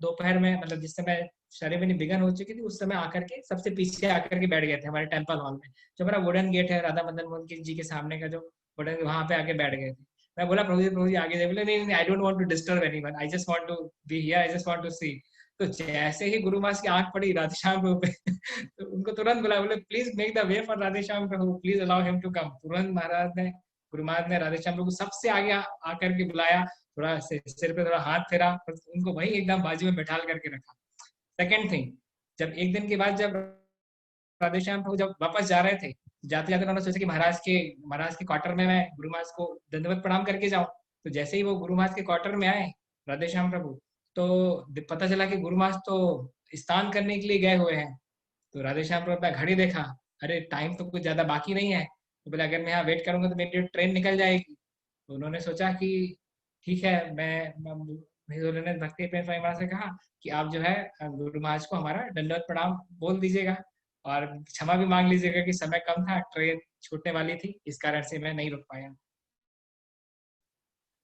दोपहर में मतलब जिस समय सेरेमनी बिगन हो चुकी थी उस समय आकर के सबसे पीछे आकर के बैठ गए थे हमारे टेम्पल हॉल में, जो हमारा वुडन गेट है राधा मदन मोहन जी के सामने का, जो वुडन, वहां पे आके बैठ गए थे। मैं बोला प्रभु जी आगे जाए, बोले नहीं I don't want to disturb anyone, I just want to be here, I just want to see. तो जैसे ही गुरु महाराज की आंख पड़ी राधे श्याम प्रभु पे तो उनको तुरंत बुला, बोले please make the way for Radhe Shyam Prabhu, please allow him to come. तुरंत गुरु महाराज ने राधे श्याम प्रभु सबसे आगे आकर के बुलाया, थोड़ा सिर पे थोड़ा हाथ फेरा, उनको वही एकदम बाजू में बैठा करके रखा। सेकेंड थिंग, जब एक दिन के बाद जब राधे श्याम प्रभु जब वापस जा रहे थे, जाते जाते उन्होंने सोचा कि महाराज के क्वार्टर में मैं गुरु महाराज को दंडवत प्रणाम करके जाऊं। तो जैसे ही वो गुरु महाराज के क्वार्टर में आए राधे श्याम प्रभु, तो पता चला कि गुरु महाराज तो स्नान करने के लिए गए हुए हैं। तो राधे श्याम प्रभु ने घड़ी देखा, अरे टाइम तो कुछ ज्यादा बाकी नहीं है, तो बोले अगर मैं यहाँ वेट करूंगा तो मेरी ट्रेन निकल जाएगी। तो उन्होंने सोचा कि ठीक है, उन्होंने भक्ति प्रेम स्वामी महाराज से कहा कि आप जो है गुरु महाराज को हमारा दंडवत प्रणाम बोल दीजिएगा और क्षमा भी मांग लीजिएगा कि समय कम था, ट्रेन छूटने वाली थी, इस कारण से मैं नहीं रुक पाया।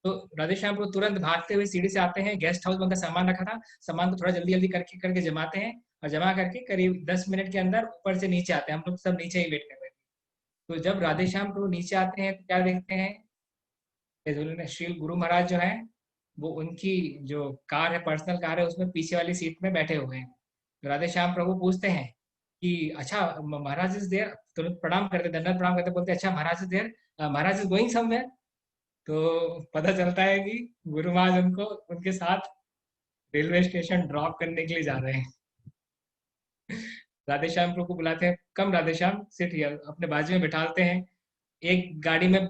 तो राधे श्याम प्रभु तुरंत भागते हुए सीढ़ी से आते हैं, गेस्ट हाउस में उनका सामान रखा था, सामान को थोड़ा जल्दी जल्दी करके करके जमाते हैं और जमा करके करीब 10 मिनट के अंदर ऊपर से नीचे आते हैं। हम लोग सब नीचे ही वेट कर रहे थे। तो जब राधे श्याम प्रभु नीचे आते हैं तो क्या देखते हैं, श्री गुरु महाराज जो है वो उनकी जो कार है, पर्सनल कार है, उसमें पीछे वाली सीट में बैठे हुए हैं। तो राधे श्याम प्रभु पूछते हैं कि अच्छा महाराज इज देयर, तुरंत प्रणाम करते, दंडवत प्रणाम करते, बोलते अच्छा महाराज इज देयर, महाराज इज गोइंग समवेयर। तो पता चलता है कि गुरु महाराज उनको उनके साथ रेलवे स्टेशन ड्रॉप करने के लिए जा रहे हैं। राधे श्याम प्रभु को बुलाते हैं, कम राधे श्याम सिट हियर, अपने बाजू में बिठाते हैं। एक गाड़ी में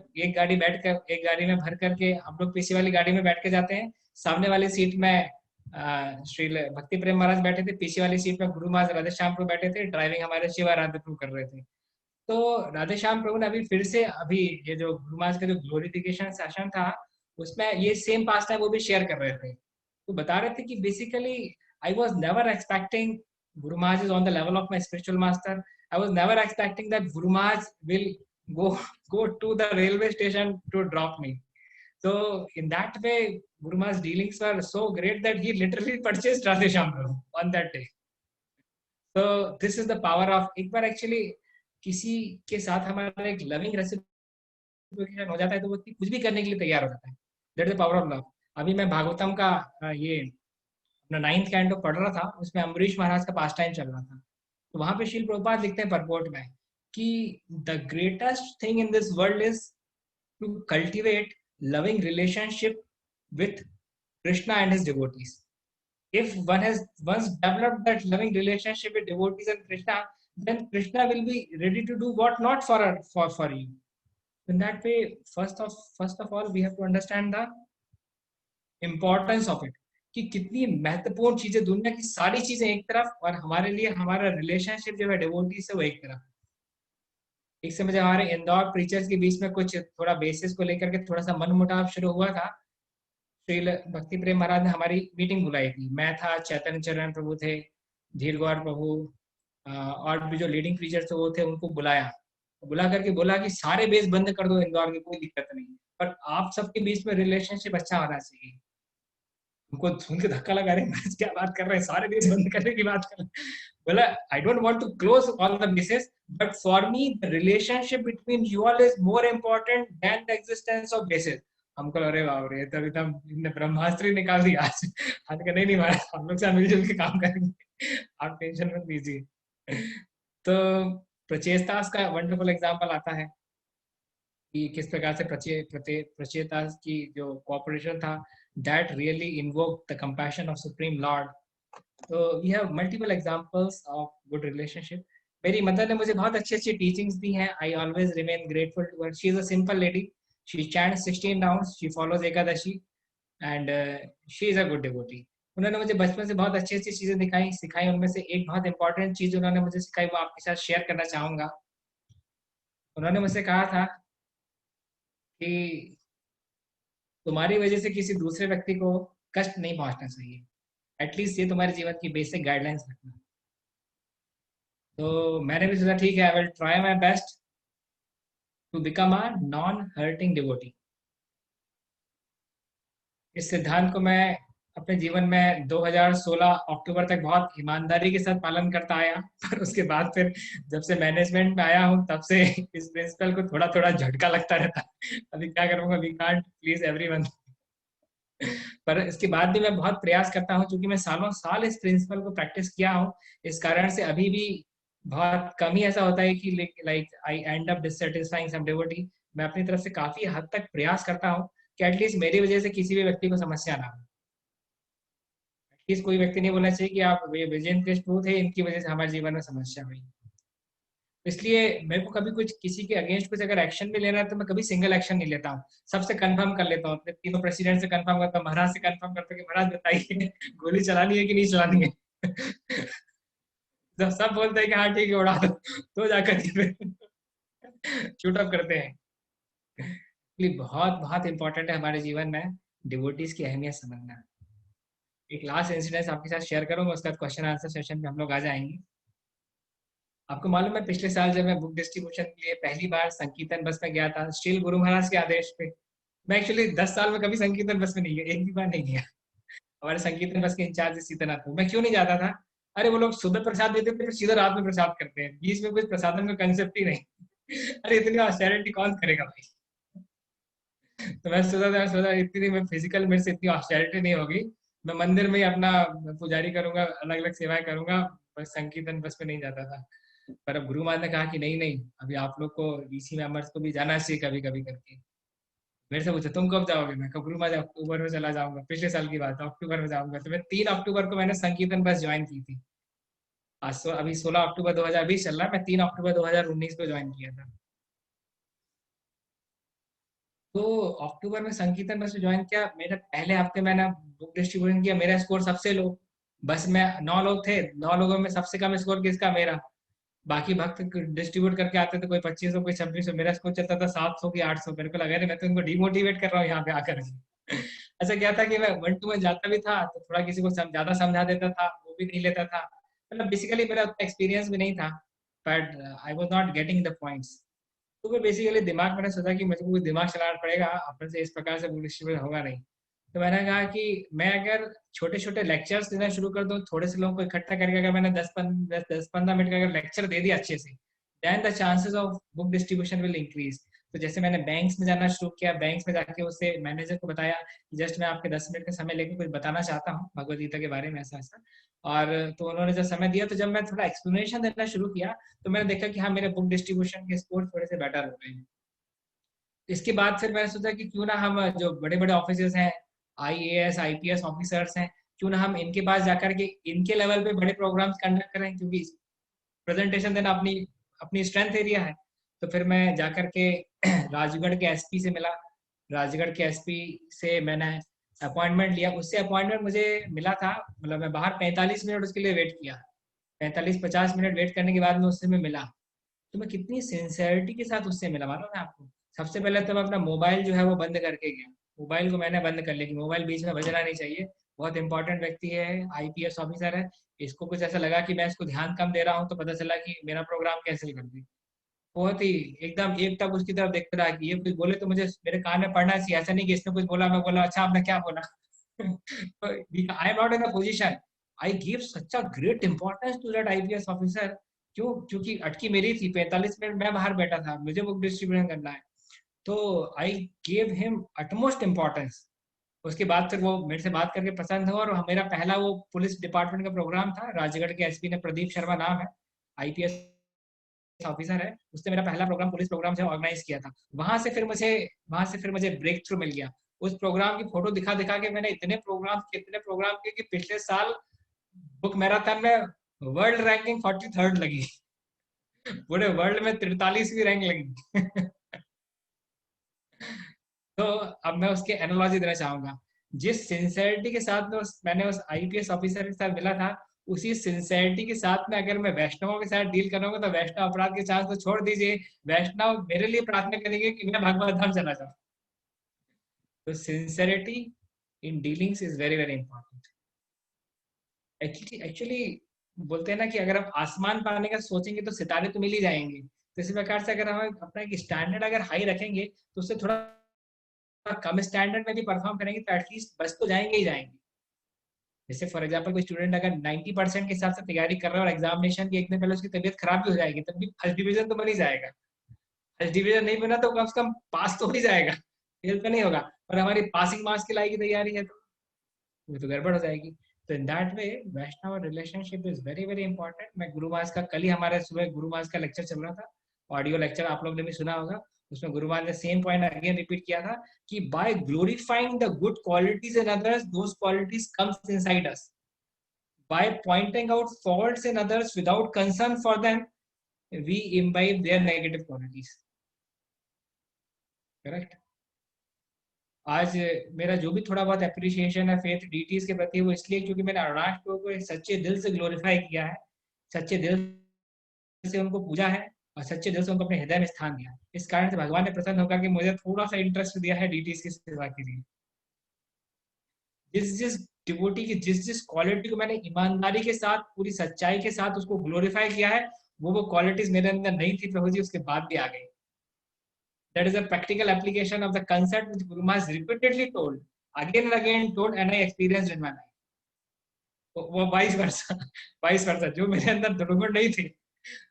भर करके हम लोग पीछे वाली गाड़ी में बैठ के जाते हैं। सामने वाली सीट में श्री भक्ति प्रेम महाराज बैठे थे, पीछे वाली सीट में गुरु महाराज राधे श्याम प्रभु बैठे थे, ड्राइविंग हमारे शिवाराध्य प्रभु कर रहे थे। तो राधे श्याम प्रभु ने अभी फिर से अभी ये जो गुरु महाराज का जो ग्लोरिफिकेशन सेशन था उसमें ये सेम पास टाइम वो भी शेयर कर रहे थे। तो बता रहे थे कि basically I was never expecting Guru Maharaj is on the level of my spiritual master. I was never expecting that Guru Maharaj will go to the railway station to drop me. So in that way, Guru Maharaj's dealings were so great that he literally purchased Radhe Shyam Prabhu on that day. So this is the power of, एक बार actually किसी के साथ हमारा एक loving reciprocation हो जाता है तो वो कुछ भी करने के लिए तैयार हो जाता है. That is the power of love. अभी मैं भागवतम का ये 9th कैंटो पढ़ रहा था, उसमें अम्बरीश महाराज का पास टाइम चल रहा था। तो वहां पे श्रील प्रभुपाद लिखते हैं परपोर्ट में कि the greatest thing in this world is to cultivate loving relationship with Krishna and his devotees. If one has once developed that loving relationship with devotees and Krishna, then Krishna will be ready to do what not for you. In that way, first of all, we have to understand the importance of it. कि कितनी महत्वपूर्ण चीजें, दुनिया की सारी चीजें एक तरफ और हमारे लिए हमारा रिलेशनशिप जो है डिवोटी से वो एक तरफ। एक समय जब हमारे इंदौर प्रीचर्स के बीच में कुछ थोड़ा बेसिस को लेकर के थोड़ा सा मनमुटाव शुरू हुआ था, श्री भक्ति प्रेम महाराज ने हमारी मीटिंग बुलाई थी। मैं था, चैतन्य चरण प्रभु थे, धीर गौर प्रभु और भी जो लीडिंग प्रीचर्स थे वो थे, उनको बुला करके बोला कि सारे बेस बंद कर दो इंदौर की, कोई दिक्कत नहीं, पर आप सबके बीच में रिलेशनशिप अच्छा होना चाहिए। उनको सुन के धक्का लगा रहे हैं, क्या बात कर रहे हैं, सारे बेस बंद करने की बात कर रहे हैं। बोला I don't want to close all the bases, but for me the relationship between you all is more important than the existence of bases. हमको अरे बाप रे, तब एकदम ब्रह्मास्त्र निकाल दिया आज। नहीं महाराज, हम लोग से मिलजुल के काम करेंगे, आप टेंशन मत लीजिए। तो प्रचेतास का वंडरफुल एग्जांपल आता है कि किस प्रकार से प्रचेतास की जो कोऑपरेशन था, that really invoked the compassion of Supreme Lord. So we have multiple examples of good relationship. मेरी मदर ने मुझे बहुत अच्छी teachings दी हैं. I always remain grateful to her. She is a simple lady. She chants 16 rounds. She follows Ekadashi, and she is a good devotee. उन्होंने मुझे बचपन से बहुत अच्छी चीजें सिखाई। उनमें से एक बहुत इंपॉर्टेंट चीज उन्होंने मुझे सिखाई, वो आपके साथ शेयर करना चाहूंगा। उन्होंने मुझसे कहा था कि तुम्हारी वजह से किसी दूसरे व्यक्ति को कष्ट नहीं पहुंचना चाहिए, एटलीस्ट ये तुम्हारे जीवन की बेसिक गाइडलाइंस रखना। तो मैंने भी सोचा ठीक है, I will try my best to become a non hurting devotee. इस सिद्धांत को मैं अपने जीवन में 2016 अक्टूबर तक बहुत ईमानदारी के साथ पालन करता आया, पर उसके बाद फिर जब से मैनेजमेंट में आया हूँ तब से इस प्रिंसिपल को थोड़ा थोड़ा झटका लगता रहता। अभी क्या करूँगा, वी कांट प्लीज एवरीवन। पर इसके बाद भी मैं बहुत प्रयास करता हूँ, क्योंकि मैं सालों साल इस प्रिंसिपल को प्रैक्टिस किया हूँ। इस कारण से अभी भी बहुत कम ही ऐसा होता है कि like I end up dissatisfying some devotee. मैं अपनी तरफ से काफी हद तक प्रयास करता हूँ कि एटलीस्ट मेरी वजह से किसी भी व्यक्ति को समस्या ना हो। एटलीस्ट कोई व्यक्ति नहीं बोलना चाहिए कि आप विजेंद्र कृष्ण प्रभु थे, इनकी वजह से हमारे जीवन में समस्या हुई। इसलिए मेरे को कभी कुछ किसी के अगेंस्ट कुछ अगर एक्शन भी लेना है तो मैं कभी सिंगल एक्शन नहीं लेता हूँ, सबसे कंफर्म कर लेता हूँ, अपने तीनों प्रेसिडेंट से कंफर्म करता हूँ, महाराज से कंफर्म करता हूँ कि महाराज बताइए गोली चलानी है कि नहीं चलानी है। जब सब बोलते हैं कि हाँ ठीक है उड़ा दो, तो जाकर शूट अप करते हैं। ये बहुत बहुत इंपॉर्टेंट है हमारे जीवन में डिवोटीज की अहमियत समझना। एक लास्ट इंसिडेंस आपके साथ शेयर करूंगा, उसके बाद क्वेश्चन आंसर सेशन में हम लोग आ जाएंगे। आपको मालूम है पिछले साल जब मैं बुक डिस्ट्रीब्यूशन के लिए पहली बार संकीर्तन बस में गया था, स्टील गुरु महाराज के आदेश पे। मैं एक्चुअली 10 साल में कभी संकीर्तन बस में नहीं गया, एक भी बार नहीं गया। हमारे संकीर्तन बस के इंचार्ज सीतानाथ थे। मैं क्यों नहीं जाता था? अरे वो लोग सुबह प्रसाद देते थे, फिर सीधा रात में प्रसाद करते हैं, बीच में कुछ प्रसादन का कंसेप्ट ही नहीं। अरे इतनी ऑस्टेरिटी कौन करेगा भाई? तो मैं सोचा इतनी मैं फिजिकल मेरे से इतनी ऑस्टेरिटी नहीं होगी, मैं मंदिर में ही अपना पुजारी करूंगा, अलग अलग सेवाएं करूंगा, बस संकीर्तन बस में नहीं जाता था। पर अब गुरु महाराज ने कहा कि नहीं नहीं, अभी आप लोग को ईसी मेंबर्स को भी जाना चाहिए कभी कभी करके। मेरे से पूछा तुम कब जाओगे? मैं कहा गुरु महाराज अक्टूबर में चला जाऊंगा, पिछले साल की बात है, अक्टूबर में जाऊंगा। तो मैं 3 अक्टूबर को मैंने संकीर्तन बस ज्वाइन की थी। अभी 16 अक्टूबर 2020 चल रहा है, मैं 3 अक्टूबर 2019 को ज्वाइन किया था। तो अक्टूबर में संकीर्तन बस ज्वाइन किया, मेरा पहले हफ्ते मैंने बुक डिस्ट्रीब्यूशन किया, मेरा स्कोर सबसे लो। बस में 9 लोग थे, 9 लोगों में सबसे कम स्कोर किसका? मेरा। बाकी भक्त डिस्ट्रीब्यूट करके आते थे, कोई 2500 कोई 2600, मेरा स्कोर चलता था 700 की 800। मेरे को लगा मैं तो इनको डिमोटिवेट कर रहा हूँ यहाँ पे आकर। ऐसा क्या था कि मैं 1-2 में जाता भी था तो थोड़ा किसी को ज्यादा समझा देता था, वो भी नहीं लेता था। मतलब बेसिकली मेरा उतना एक्सपीरियंस भी नहीं था, but I was not getting the points. तो फिर बेसिकली दिमाग मैंने सोचा कि मुझे कुछ दिमाग चलाना पड़ेगा, अपन से इस प्रकार से डिस्ट्रीब्यूट होगा नहीं। तो मैंने कहा कि मैं अगर छोटे छोटे लेक्चर्स देना शुरू कर दूं, थोड़े से लोगों को इकट्ठा करके अगर मैंने 10-15 मिनट का अगर लेक्चर दे दिया अच्छे से, then the chances of book distribution will increase. तो जैसे मैंने बैंक्स में जाना शुरू किया, बैंक्स में जाके उससे मैनेजर को बताया कि जस्ट मैं आपके 10 मिनट का समय लेके कुछ बताना चाहता हूँ भगवद गीता के बारे में, ऐसा ऐसा। और तो उन्होंने जब समय दिया, तो जब मैं थोड़ा एक्सप्लेनेशन देना शुरू किया तो मैंने देखा कि हाँ मेरे बुक डिस्ट्रीब्यूशन के स्कोर थोड़े से बेटर हो गए हैं। इसके बाद फिर मैंने सोचा कि क्यों ना हम जो बड़े बड़े ऑफिसर्स हैं, आईएएस आईपीएस ऑफिसर्स हैं, क्यों ना हम इनके पास जाकर के इनके लेवल पे बड़े प्रोग्राम्स कंडक्ट करें, क्योंकि प्रेजेंटेशन देना अपनी अपनी स्ट्रेंथ एरिया है। तो फिर मैं जाकर के राजगढ़ के एसपी से मिला। राजगढ़ के एसपी से मैंने अपॉइंटमेंट लिया। उससे अपॉइंटमेंट मुझे मिला था, मतलब मैं बाहर 45 मिनट उसके लिए वेट किया। 45-50 मिनट वेट करने के बाद में उससे मैं मिला। तो मैं कितनी सिंसियरिटी के साथ उससे मिला मालूम है आपको? सबसे पहले तो मैं अपना मोबाइल जो है वो बंद करके गया। मोबाइल को मैंने बंद कर लिया कि मोबाइल बीच में बजना नहीं चाहिए। बहुत इंपॉर्टेंट व्यक्ति है, आईपीएस ऑफिसर है। इसको कुछ ऐसा लगा कि मैं इसको ध्यान कम दे रहा हूँ तो पता चला कि मेरा प्रोग्राम कैंसिल कर दी। बहुत ही एकदम एक टक उसकी तरफ देखते रहा कि ये कुछ बोले तो मुझे मेरे कान में पड़ना चाहिए, ऐसा नहीं कि इसने कुछ बोला मैं बोला अच्छा आपने क्या बोला। I am not in a position I give such a great importance to that IPS officer. क्यों? क्योंकि अटकी मेरी थी, 45 मिनट मैं बाहर बैठा था, मुझे बुक डिस्ट्रीब्यूशन करना है। तो I gave him utmost importance. उसके बाद फिर वो मेरे से बात करके पसंद हुआ, और मेरा पहला वो पुलिस डिपार्टमेंट का प्रोग्राम था। राजगढ़ के एसपी ने, प्रदीप शर्मा नाम है, आईपीएस ऑफिसर है, उसने मेरा पहला प्रोग्राम पुलिस प्रोग्राम से ऑर्गेनाइज किया था। वहां से फिर मुझे ब्रेक थ्रू मिल गया। उस प्रोग्राम की फोटो दिखा दिखा के मैंने इतने प्रोग्राम किए कि पिछले साल बुक मैराथन में वर्ल्ड रैंकिंग 43rd लगी। पूरे वर्ल्ड में 43वीं रैंक लगी। तो अब मैं उसके एनालॉजी देना चाहूंगा। जिस सिंसेरिटी के साथ में मैंने उस आईपीएस ऑफिसर के साथ मिला था, उसी सिंसेरिटी के साथ में अगर मैं वैष्णवों के साथ डील करूंगा तो वैष्णव अपराध के चांस तो छोड़ दीजिए, वैष्णव मेरे लिए प्रार्थना करेंगे कि मैं भगवत धाम चला जाऊं। तो sincerity in dealings is very very important. Actually बोलते हैं ना कि अगर हम आसमान पाने का सोचेंगे तो सितारे तो मिल ही जाएंगे। तो इसी प्रकार से अगर हम अपना एक स्टैंडर्ड अगर हाई रखेंगे तो उससे थोड़ा कम स्टैंडर्ड में भी परफॉर्म करेंगे तो एटलीस्ट बस तो जाएंगे ही जाएंगे। जैसे फॉर एग्जांपल कोई स्टूडेंट अगर 90% के हिसाब से तैयारी कर रहा है और एग्जामिनेशन की एक दिन पहले उसकी तबीयत खराब भी हो जाएगी, तब भी फर्स्ट डिवीजन तो बन ही जाएगा। फर्स्ट डिवीजन नहीं बना तो कम से कम पास तो हो ही जाएगा, फेल तो नहीं होगा। और हमारी पासिंग मार्क्स की लाई की तैयारी है तो वो तो गड़बड़ हो जाएगी। तो in that way Vaishnava relationship is very very important. मैं गुरु महाराज का कल ही हमारे सुबह गुरु महाराज का लेक्चर चल रहा था, ऑडियो लेक्चर आप लोग ने भी सुना होगा। उसमें गुरु महाराज ने सेम पॉइंट अगेन रिपीट किया था कि by glorifying the good qualities in others, those qualities comes inside us. By pointing out faults in others without concern for them, we imbibe their negative qualities. Correct. आज मेरा जो भी थोड़ा बहुत appreciation है फेथ डीटीज के प्रति वो इसलिए क्योंकि मैंने अरुणाच प्रभु को सच्चे दिल से ग्लोरीफाई किया है, सच्चे दिल से उनको पूजा है और सच्चे दिल से उनको अपने हृदय में स्थान दिया है. इस कारण से भगवान ने प्रसन्न होकर के मुझे थोड़ा सा इंटरेस्ट दिया है डीटीज की सेवा के लिए. जिस जिस डिवोटी की जिस जिस क्वालिटी को मैंने ईमानदारी के साथ पूरी सच्चाई के साथ उसको ग्लोरीफाई किया है, वो क्वालिटीज मेरे अंदर नहीं थी प्रभु जी, उसके बाद भी आ गई. That is a practical application of the concept which Guru Maharaj repeatedly told, again and again told, and I experienced in my life. वो वाइस वर्सा जो मेरे अंदर दुर्गुण नहीं थी,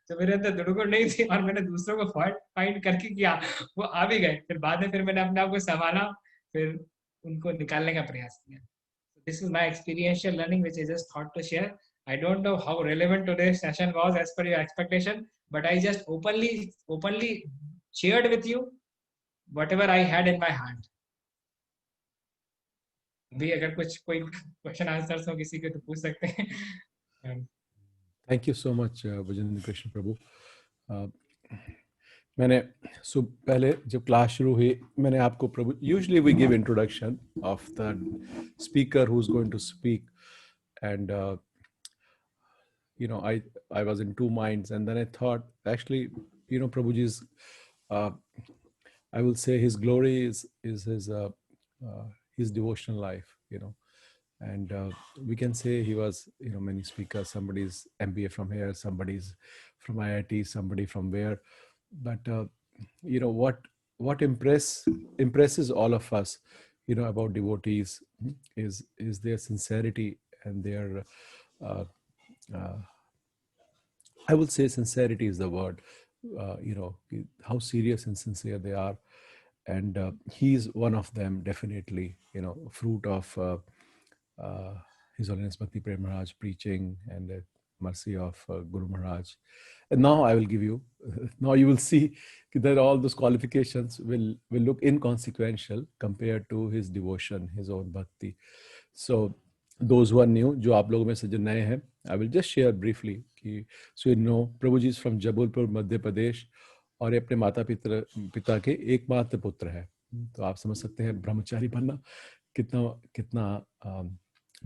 जो मेरे अंदर दुर्गुण नहीं थी और मैंने दूसरों को फाइंड करके किया, वो आ भी गए. फिर बाद में फिर मैंने अपने आप को संभाला, फिर उनको निकालने का प्रयास किया. This is my experiential learning which I just thought to share. I don't know how relevant today's session was as per your expectation, but I just openly shared with you whatever I had in my heart. अभी अगर कुछ कोई question answers हो किसी के तो पूछ सकते हैं. Thank you so much Vijendra Krishna प्रभु. मैंने पहले जब क्लास शुरू हुई मैंने आपको प्रभु, usually we give introduction of the speaker who is going to speak, and I was in two minds, and then I thought, actually, Prabhuji's, I will say his glory is his devotional life, and we can say he was, many speakers. Somebody's MBA from here, somebody's from IIT, somebody from where, but what impresses all of us, about devotees is their sincerity and their I will say sincerity is the word, how serious and sincere they are. And he's one of them, definitely, fruit of His Holiness Bhakti Prem Maharaj preaching and the mercy of Guru Maharaj. And now I will give you, now you will see that all those qualifications will look inconsequential compared to his devotion, his own bhakti. So those who are new, जो आप लोगों में से जो नए हैं, I will just share briefly कि so you know Prabhuji is from Jabalpur Madhya Pradesh और ये अपने माता पिता के एकमात्र पुत्र है. तो आप समझ सकते हैं ब्रह्मचारी बनना कितना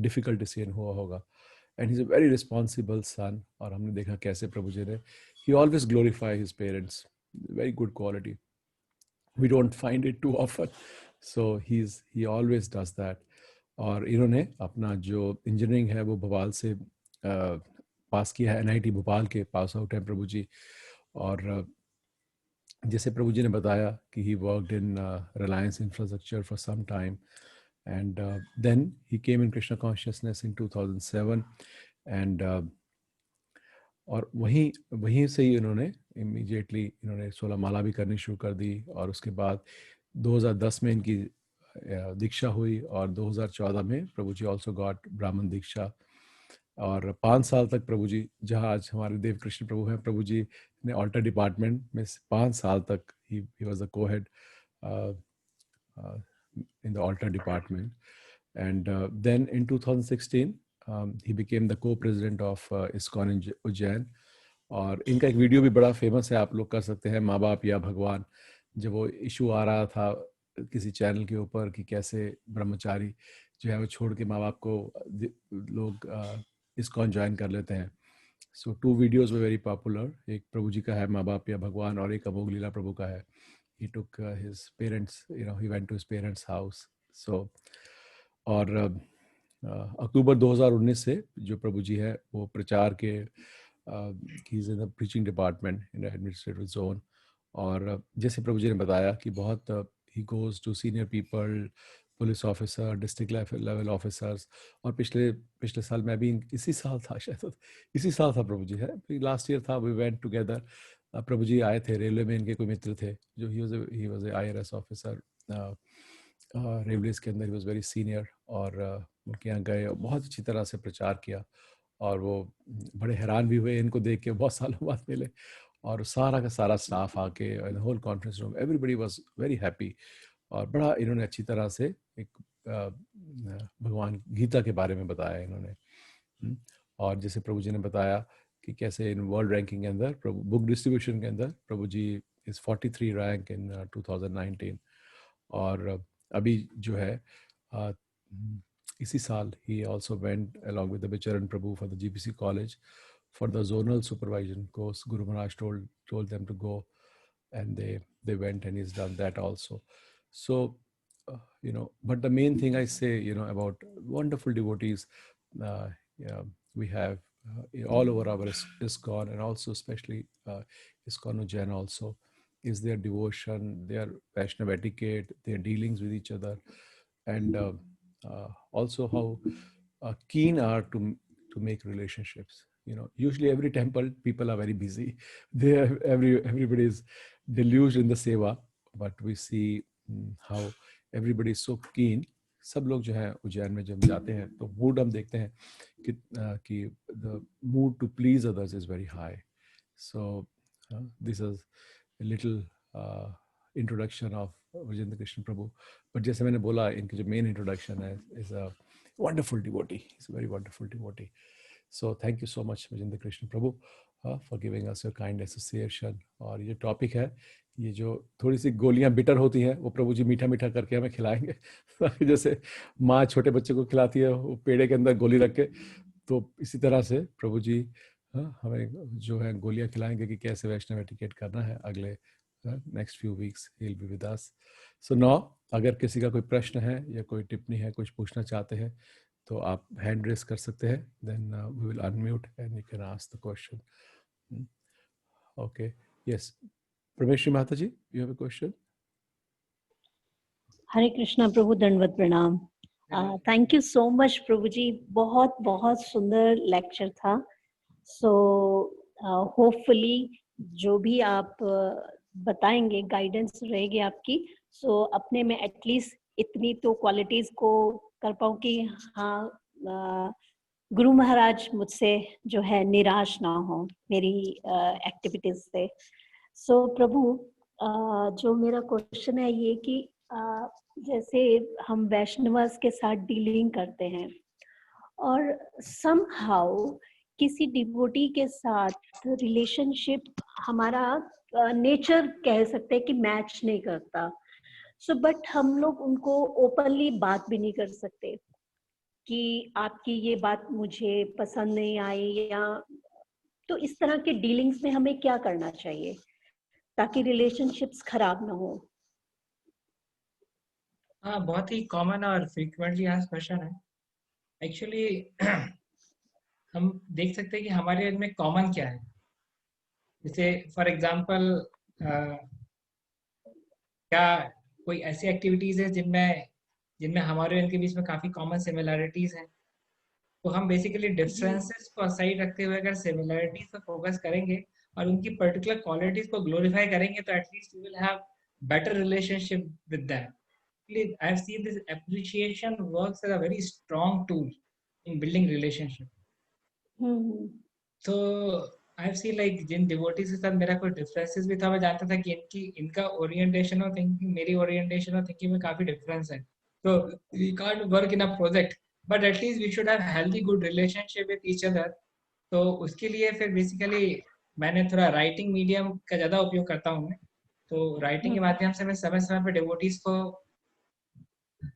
डिफिकल्ट डिसीजन हुआ होगा. And he is a very responsible son. और हमने देखा कैसे प्रभुजी ने he always glorify his parents, very good quality. We don't find it too often, so he always does that. और इन्होंने अपना जो इंजीनियरिंग है वो भोपाल से पास किया है, NIT भोपाल के पास आउट है प्रभु जी. और जैसे प्रभु जी ने बताया कि he worked in Reliance infrastructure for some time, and then he came in Krishna consciousness in 2007, and और वहीं से ही इन्होंने इमीडिएटली 16 माला भी करनी शुरू कर दी. और उसके बाद 2010 में इनकी दीक्षा हुई और 2014 में प्रभु जी ऑल्सो गॉट ब्राह्मण दीक्षा. और 5 साल तक प्रभु जी, जहाँ आज हमारे देव कृष्ण प्रभु हैं, प्रभु जी ने ऑल्टर डिपार्टमेंट में 5 साल तक he was the co-head in the altar department. And then in 2016 he became the co-president of ISKCON in Ujjain. और इनका एक वीडियो भी बड़ा फेमस है, आप लोग कर सकते हैं, माँ बाप या भगवान. जब वो इशू आ रहा था किसी चैनल के ऊपर कि कैसे ब्रह्मचारी जो है वो छोड़ के माँ बाप को लोग ISKCON ज्वाइन कर लेते हैं. सो 2 वीडियोज वर वेरी पॉपुलर. एक प्रभु जी का है माँ बाप या भगवान, और एक अमोघ लीला प्रभु का है. He took his parents, he went to his parents' house. So, और अक्टूबर 2019 से जो प्रभु जी है वो प्रचार के he is in the preaching department in the administrative zone. और जैसे प्रभु जी ने बताया कि बहुत he goes to senior people, police officer, district level officers. और पिछले साल मैं भी इसी साल था, शायद इसी साल था प्रभु जी है, लास्ट ईयर था, वी वेंट टुगेदर. प्रभु जी आए थे, रेलवे में इनके कोई मित्र थे जो he was a IRS officer railways के अंदर. He was very senior. और उनके यहाँ गए और बहुत अच्छी तरह से प्रचार किया. और वो बड़े हैरान भी हुए इनको देख के, बहुत सालों बाद मिले. और सारा का सारा स्टाफ आके, the whole conference room, everybody was very happy. और बड़ा इन्होंने अच्छी तरह से एक भगवान गीता के बारे में बताया इन्होंने. और जैसे प्रभु जी ने बताया कि कैसे इन वर्ल्ड रैंकिंग के अंदर प्रभु बुक डिस्ट्रीब्यूशन के अंदर प्रभु जी इज 43 रैंक इन 2019 और अभी जो है इसी साल he also went along with the Bicharan Prabhu for the GPC college for the zonal supervision course. Guru Maharaj told them to go, and they went, and he's done that also. So but the main thing I say about wonderful devotees we have all over our ISKCON, and also especially ISKCON Ujjain also, is their devotion, their Vaishnava etiquette, their dealings with each other, and also how keen are to make relationships. Usually every temple people are very busy. Everybody is deluged in the seva, but we see how everybody is so keen. सब लोग जो है उज्जैन में जब जाते हैं तो mood हम देखते हैं कि the mood to please others is very high. So this is a little introduction of Vijayendra Krishna Prabhu. But जैसे मैंने बोला, इनकी जो main introduction है is a wonderful devotee. He's a very wonderful devotee. So thank you so much Vijayendra Krishna Prabhu for giving us your kind association. और ये topic है, ये जो थोड़ी सी गोलियां बिटर होती हैं वो प्रभु जी मीठा मीठा करके हमें खिलाएंगे जैसे माँ छोटे बच्चे को खिलाती है वो पेड़े के अंदर गोली रख के, तो इसी तरह से प्रभु जी हमें जो है गोलियां खिलाएंगे कि कैसे वैष्णव एटिकेट करना है अगले next few weeks he will be with us. So now अगर किसी का कोई प्रश्न है या कोई टिप्पणी है, कुछ पूछना चाहते हैं, तो आप हैंड रेस कर सकते हैं. Then we will unmute and you can ask the question. Okay, yes, Parameshwari माता ji, you have a question. Hare Krishna प्रभु, दंडवत प्रणाम. थैंक यू सो मच प्रभु जी, बहुत बहुत सुंदर लेक्चर था. सो होपफुली जो भी आप बताएंगे, गाइडेंस रहेगी आपकी, सो अपने में एटलीस्ट इतनी तो क्वालिटीज को कर पाऊँ कि हाँ गुरु महाराज मुझसे जो है निराश ना हो मेरी एक्टिविटीज से. सो प्रभु जो मेरा क्वेश्चन है ये कि जैसे हम वैष्णवस के साथ डीलिंग करते हैं और समहाउ किसी डिवोटी के साथ रिलेशनशिप हमारा नेचर कह सकते हैं कि मैच नहीं करता. सो बट हम लोग उनको ओपनली बात भी नहीं कर सकते कि आपकी ये बात मुझे पसंद नहीं आई, या तो इस तरह के डीलिंग्स में हमें क्या करना चाहिए ताकि रिलेशनशिप्स खराब ना हो. हाँ, बहुत ही कॉमन और फ्रीक्वेंटली आस्क्ड क्वेश्चन है. एक्चुअली हम देख सकते हैं कि हमारे में कॉमन क्या है. जैसे फॉर एग्जांपल क्या कोई ऐसी एक्टिविटीज है जिनमें हमारे इनके बीच में काफी कॉमन सिमिलैरिटीज हैं. तो हम बेसिकली डिफरेंसेस को असाइड रखते हुए अगर सिमिलैरिटीज पर फोकस करेंगे और उनकी पर्टिकुलर क्वालिटीज को ग्लोरीफाई करेंगे तो at least we will have better relationship with them. I have seen this appreciation works as a very strong tool in building relationship. So I have seen like जिन devotees के साथ मेरा कोई differences भी था, मैं जानता था कि इनका orientation और thinking मेरी orientation और thinking में काफी difference है. So we can't work in a project, but at least we should have healthy good relationship with each other. तो उसके लिए फिर basically मैंने थोड़ा writing medium का ज़्यादा उपयोग करता हूँ मैं. तो writing के माध्यम से मैं समय-समय पे devotees को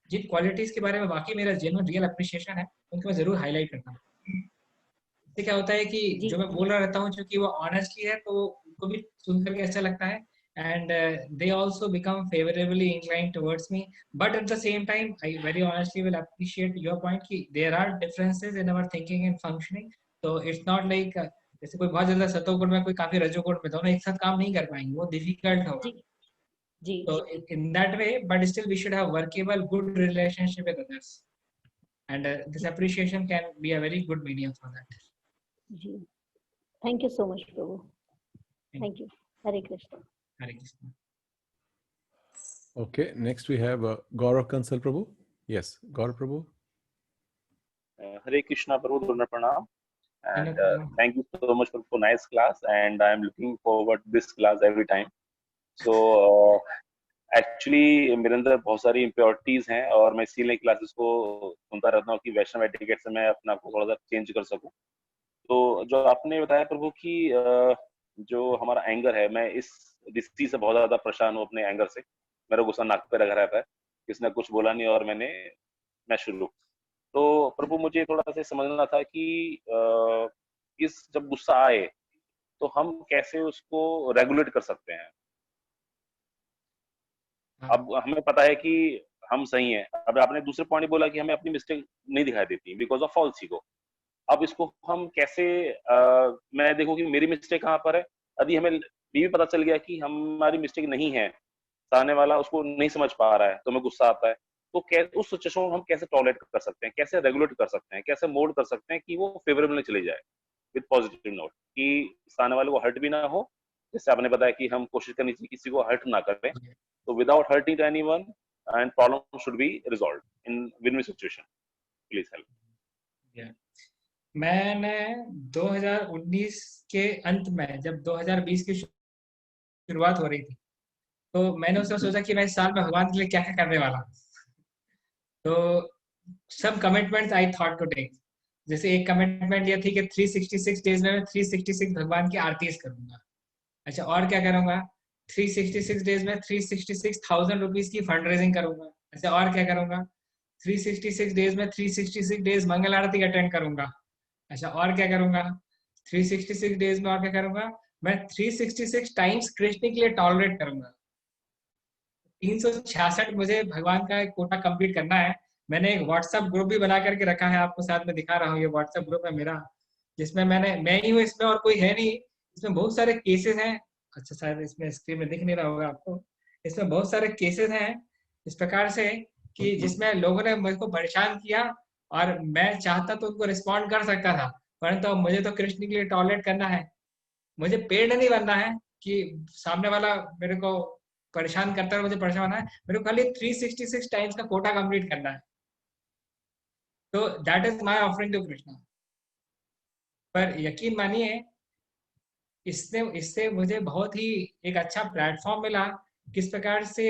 जिन क्वालिटीज के बारे में वाकई मेरा जेन्युइन रियल अप्रिशिएशन है उनको मैं जरूर हाईलाइट करता हूँ. इससे क्या होता है कि जो मैं बोल रहा रहता हूँ क्योंकि वो ऑनेस्टली है तो उनको भी सुन करके अच्छा लगता है, and they also become favourably inclined towards me. But at the same time I very honestly will appreciate your point कि there are differences in our thinking and functioning. तो इट्स नॉट लाइक जैसे कोई बहुत ज्यादा सतोगुण में कोई काफी रजोगुण में, दोनों एक साथ काम नहीं कर पाएंगे, वो डिफिकल्ट होगा. So in that way, but still we should have workable, good relationship with others, and this appreciation can be a very good medium for that. Thank you so much, Prabhu. Thank you. Hare Krishna. Hare Krishna. Okay, next we have Gaurav Kansal Prabhu. Yes, Gaurav Prabhu. Hare Krishna Prabhu, Dhanwat pranam, and thank you so much for nice class, and I am looking forward to this class every time. So actually मेरे अंदर बहुत सारी impurities हैं और मैं इसीलिए classes को सुनता रहता हूँ कि वैष्णव एटिकेट से मैं अपना को थोड़ा सा चेंज कर सकूं. तो जो आपने बताया प्रभु कि जो हमारा एंगर है, मैं इस स्थिति से बहुत ज्यादा परेशान हूँ अपने एंगर से। मेरा गुस्सा नाक पे लगा रहता है, किसने कुछ बोला नहीं और मैं शुरू। तो प्रभु मुझे थोड़ा सा समझना था कि इस जब गुस्सा आए तो हम कैसे उसको रेगुलेट कर सकते हैं। हाँ, अब हमें पता है कि हम सही हैं। अब आपने दूसरे पॉइंट बोला कि हमें अपनी मिस्टेक नहीं दिखाई देती बिकॉज ऑफ फॉल्स ईगो। अब इसको हम कैसे मैं देखूं कि मेरी मिस्टेक कहाँ पर है। यदि हमें ये भी पता चल गया कि हमारी मिस्टेक नहीं है, सामने वाला उसको नहीं समझ पा रहा है, तो हमें गुस्सा आता है, तो उस सिचुएशन को हम कैसे टॉलरेट कर सकते हैं, कैसे रेगुलेट कर सकते हैं, कैसे मोड कर सकते हैं कि वो फेवरेबल में चली जाए विद पॉजिटिव नोट, कि सामने वाले को हर्ट भी ना हो। जैसे आपने बताया कि हम कोशिश करनी चाहिए किसी को हर्ट ना करें, तो without hurting anyone and problem should be resolved in win win situation. Please help. मैंने 2019 के अंत में, जब 2020 की शुरुआत हो रही थी, तो मैंने उसमें सोचा कि मैं इस साल में भगवान के लिए क्या क्या करने वाला हूँ। तो सब commitments I thought to take. जैसे एक कमिटमेंट ये थी कि 366 डेज में मैं 366 भगवान की आरतीज करूंगा। अच्छा, और क्या करूंगा? 366 डेज में 366,000 रुपीज की फंड रेजिंग करूंगा। अच्छा, और क्या करूंगा? 366 डेज में 366 डेज मंगल आरती अटेंड करूंगा। अच्छा, और क्या करूंगा? 366 डेज में और क्या करूंगा? मैं 366 टाइम्स कृष्ण के लिए टॉलरेट करूंगा। 366 मुझे भगवान का एक कोटा कंप्लीट करना है। मैंने एक व्हाट्सएप ग्रुप भी बना करके रखा है, आपको साथ में दिखा रहा हूँ। ये व्हाट्सएप ग्रुप है मेरा, जिसमें मैं ही हूँ इसमें, और कोई है नहीं। इसमें बहुत सारे केसेस हैं। अच्छा, शायद इसमें स्क्रीन में दिख नहीं रहा होगा आपको। इसमें बहुत सारे केसेस हैं इस प्रकार से कि जिसमें लोगों ने मुझको परेशान किया, और मैं चाहता तो उनको रिस्पॉन्ड कर सकता था, परंतु अब मुझे तो कृष्ण के लिए टॉलरेट करना है। मुझे पेड़ नहीं बनना है कि सामने वाला मेरे को परेशान करता है, मुझे परेशान होना है। मेरे को खाली 366 टाइम्स का कोटा कंप्लीट करना है। तो that is my offering to Krishna. पर यकीन मानिए, इससे मुझे बहुत ही एक अच्छा प्लेटफॉर्म मिला, किस प्रकार से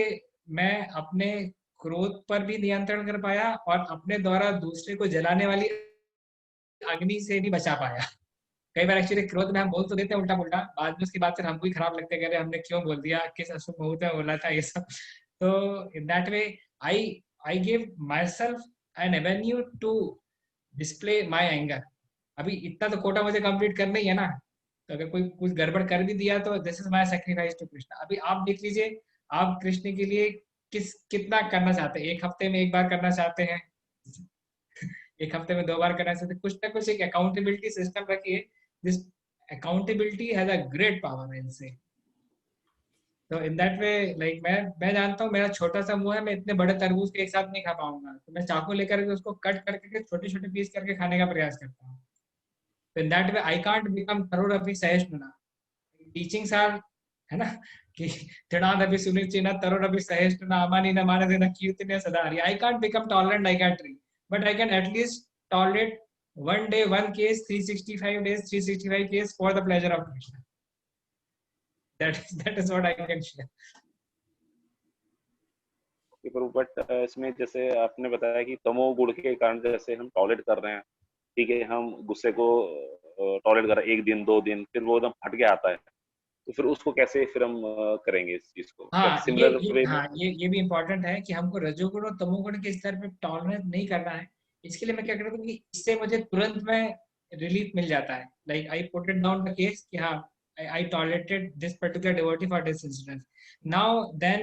मैं अपने क्रोध पर भी नियंत्रण कर पाया और अपने द्वारा दूसरे को जलाने वाली अग्नि से भी बचा पाया। कई बार एक्चुअली क्रोध में हम बोल तो देते हैं उल्टा पुल्टा, बाद में उसकी बात से हमको ही खराब लगता है, कह रहे हमने क्यों बोल दिया, किस अशुभ मुहूर्त में बोला था, ये सब। तो in that way I I give myself an avenue to display my anger. अभी इतना तो कोटा मुझे कंप्लीट करना ही है ना। तो अगर कोई कुछ गड़बड़ कर भी दिया तो this is my sacrifice to Krishna. अभी आप देख लीजिए, आप कृष्ण के लिए कितना करना चाहते हैं। एक हफ्ते में एक बार करना चाहते हैं, एक हफ्ते में 2 बार करना चाहते हैं। कुछ ना कुछ एक अकाउंटेबिलिटी सिस्टम रखिए। This accountability has a great power इनसे। तो इन दैट वे, लाइक मैं जानता हूँ मेरा छोटा सा मुंह है, मैं इतने बड़े तरबूज के एक साथ नहीं खा पाऊंगा, तो मैं चाकू लेकर के उसको कट करके छोटे छोटे पीस करके खाने का प्रयास करता हूँ। तो in that way I can't become करोड़पति सहिष्णुना। टीचिंग्स आर, है ना, कि तृणादपि सुनिश्चिना तरोरपि सहिष्णुना अमानि न मानते न कीर्तने सदा हरि। आई can't become tolerant like a tree, but I can at least tolerate one day one case, 365 days 365 case for the pleasure of Krishna. That is what I can share. But इसमें जैसे आपने बताया कि तमोगुण के कारण जैसे हम टॉलरेट कर रहे हैं, ठीक है, हम गुस्से को टॉलरेट कर रहे हैं 1 दिन 2 दिन, फिर वो एकदम फट के आता है, तो फिर उसको कैसे फिर हम करेंगे इस चीज को हाँ, सिमिलर वे में। ये भी इम्पोर्टेंट है कि हमको रजोगुण और तमोगुण के स्तर पे टॉलरेट नहीं करना है। इसके लिए मैं क्या करता हूँ कि इससे मुझे तुरंत में रिलीफ मिल जाता है। Like I put it down the case कि हाँ, I tolerated this particular devotee for this instance. Now then,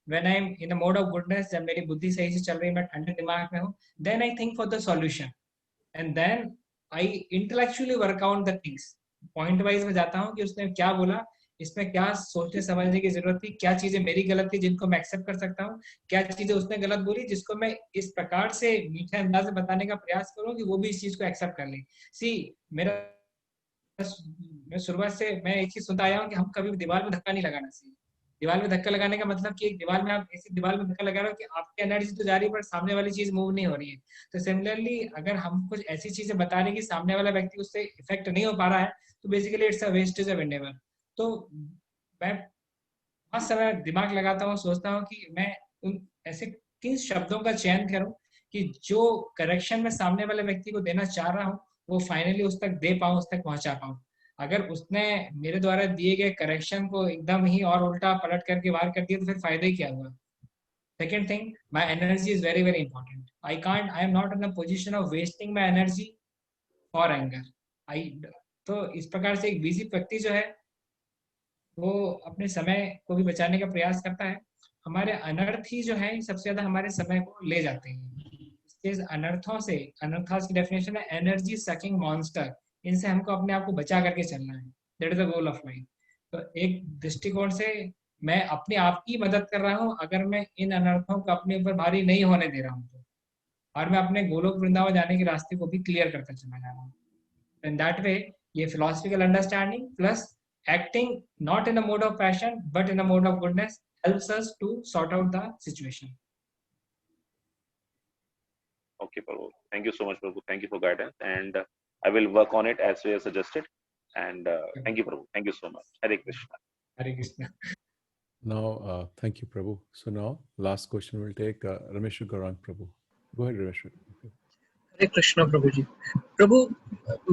when I'm in a mode of goodness, जब मेरी बुद्धि सही से चल रही है, मैं ठंडे दिमाग में हूँ, then I think for the solution, and then I intellectually work out the things. Point wise में जाता हूँ कि उसने क्या बोला, इसमें क्या सोचने समझने की जरूरत थी, क्या चीजें मेरी गलत थी जिनको मैं एक्सेप्ट कर सकता हूँ, क्या चीजें उसने गलत बोली जिसको मैं इस प्रकार से मीठे अंदाज में बताने का प्रयास करूँ कि वो भी इस चीज को एक्सेप्ट कर ले। सी, मेरा मैं शुरुआत से मैं एक चीज सुनता आया हूँ कि हम कभी भी दीवार में धक्का नहीं लगाना चाहिए। दीवार में धक्का लगाने का मतलब कि एक दीवार में आप ऐसी दीवार में धक्का लगा रहे हो कि आपकी एनर्जी तो जा रही है पर सामने वाली चीज मूव नहीं हो रही है। तो सिमिलरली, अगर हम कुछ ऐसी चीजें बता रहे हैं कि सामने वाला व्यक्ति उससे इफेक्ट नहीं हो पा रहा है, तो basically it's a wastage of Endeavour. तो मैं बहुत समय दिमाग लगाता हूँ, सोचता हूँ कि मैं उन ऐसे किन शब्दों का चयन करूँ कि जो करेक्शन में सामने वाले व्यक्ति को देना चाह रहा हूँ वो फाइनली उस तक दे पाऊँ, उस तक पहुंचा पाऊँ। अगर उसने मेरे द्वारा दिए गए करेक्शन को एकदम ही और उल्टा पलट करके वार कर दिया तो फिर फायदा ही क्या हुआ। Second thing, my energy is very very important. I am not in a position of wasting my energy for anger. I तो इस प्रकार से एक बिजी व्यक्ति जो है वो अपने समय को भी बचाने का प्रयास करता है। हमारे अनर्थ ही जो है सबसे ज्यादा हमारे समय को ले जाते हैं। इसके अनर्थों से, अनर्थास की डेफिनेशन है एनर्जी सकिंग मॉन्स्टर। इनसे हमको अपने आप को बचा करके चलना है। That is the goal of life. तो एक दृष्टिकोण से मैं अपने आप की मदद कर रहा हूँ अगर मैं इन अनर्थों को अपने ऊपर भारी नहीं होने दे रहा हूँ तो, और मैं अपने गोलोक वृंदावन जाने के रास्ते को भी क्लियर करता चला जा रहा हूँ। इन दैट वे ये philosophical understanding plus acting not in a mode of passion but in a mode of goodness helps us to sort out the situation. Okay, Prabhu. Thank you so much, Prabhu. Thank you for guidance, and I will work on it as you have suggested. And thank you, Prabhu. Thank you so much. Hare Krishna. Hare Krishna. Now, thank you, Prabhu. So now, last question will take Ramesh Gaurang Prabhu. Go ahead, Ramesh. हरे कृष्णा प्रभु जी। प्रभु,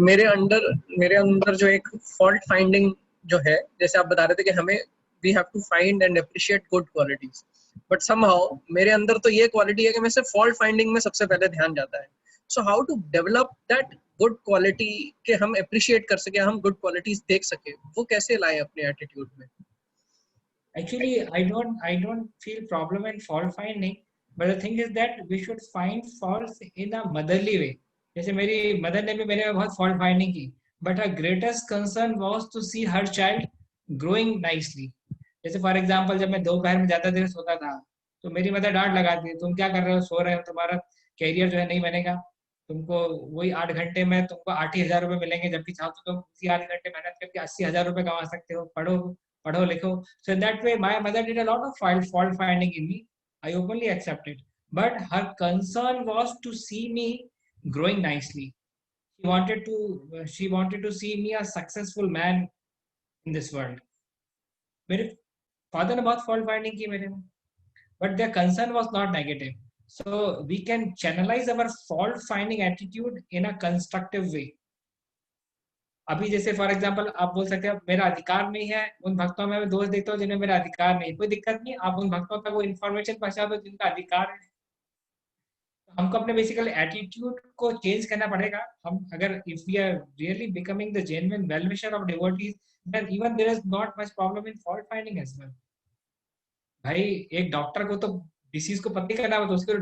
मेरे अंदर जो एक fault finding जो है, जैसे आप बता रहे थे कि हमें we have to find and appreciate good qualities, but somehow मेरे अंदर तो ये क्वालिटी है कि मैं सिर्फ फॉल्ट फाइंडिंग में सबसे पहले ध्यान जाता है। So how to develop that good quality के हम अप्रिशिएट कर सके, हम गुड क्वालिटीज देख सके, वो कैसे लाएं अपने एटीट्यूड में? Actually, I don't feel problem in fault finding, but the thing is that we should find faults in a motherly way. जैसे मेरी मदर ने भी मेरे में बहुत fault finding की, but her greatest concern was to see her child growing nicely. जैसे for example जब मैं दोपहर में ज्यादा देर सोता था तो मेरी मदर डांट लगाती है, तुम क्या कर रहे हो, सो रहे हो, तुम्हारा कैरियर जो है नहीं बनेगा, तुमको वही 8 घंटे में तुमको 8,000 रुपए मिलेंगे, जबकि चाहो तो तुम उसी 8 घंटे मेहनत करके 80,000 रुपए कमा सकते हो, पढ़ो पढ़ो लिखो. So in that way, my mother did a lot of fault finding in me. I openly accept it. But her concern was to see me growing nicely. She wanted to see me a successful man in this world. मेरे father ने बहुत fault finding की मेरे में, but their concern was not negative. So we can channelize our fault finding attitude in a constructive way. अभी जैसे for example आप बोल सकते हैं मेरा अधिकार नहीं है, उन भक्तों में मैं दोष देखता हूँ जिन्हें मेरा अधिकार नहीं, कोई दिक्कत नहीं, आप उन भक्तों तक वो इन्फॉर्मेशन पहुंचा दो जिनका अधिकार है. हमको अपने बेसिकली एटीट्यूड को चेंज करना पड़ेगा. हम अगर if we are really becoming the genuine well wisher of devotees, then even there is not much problem in fault finding as well. भाई एक डॉक्टर को तो डिसीज को पता करना होता है, उसको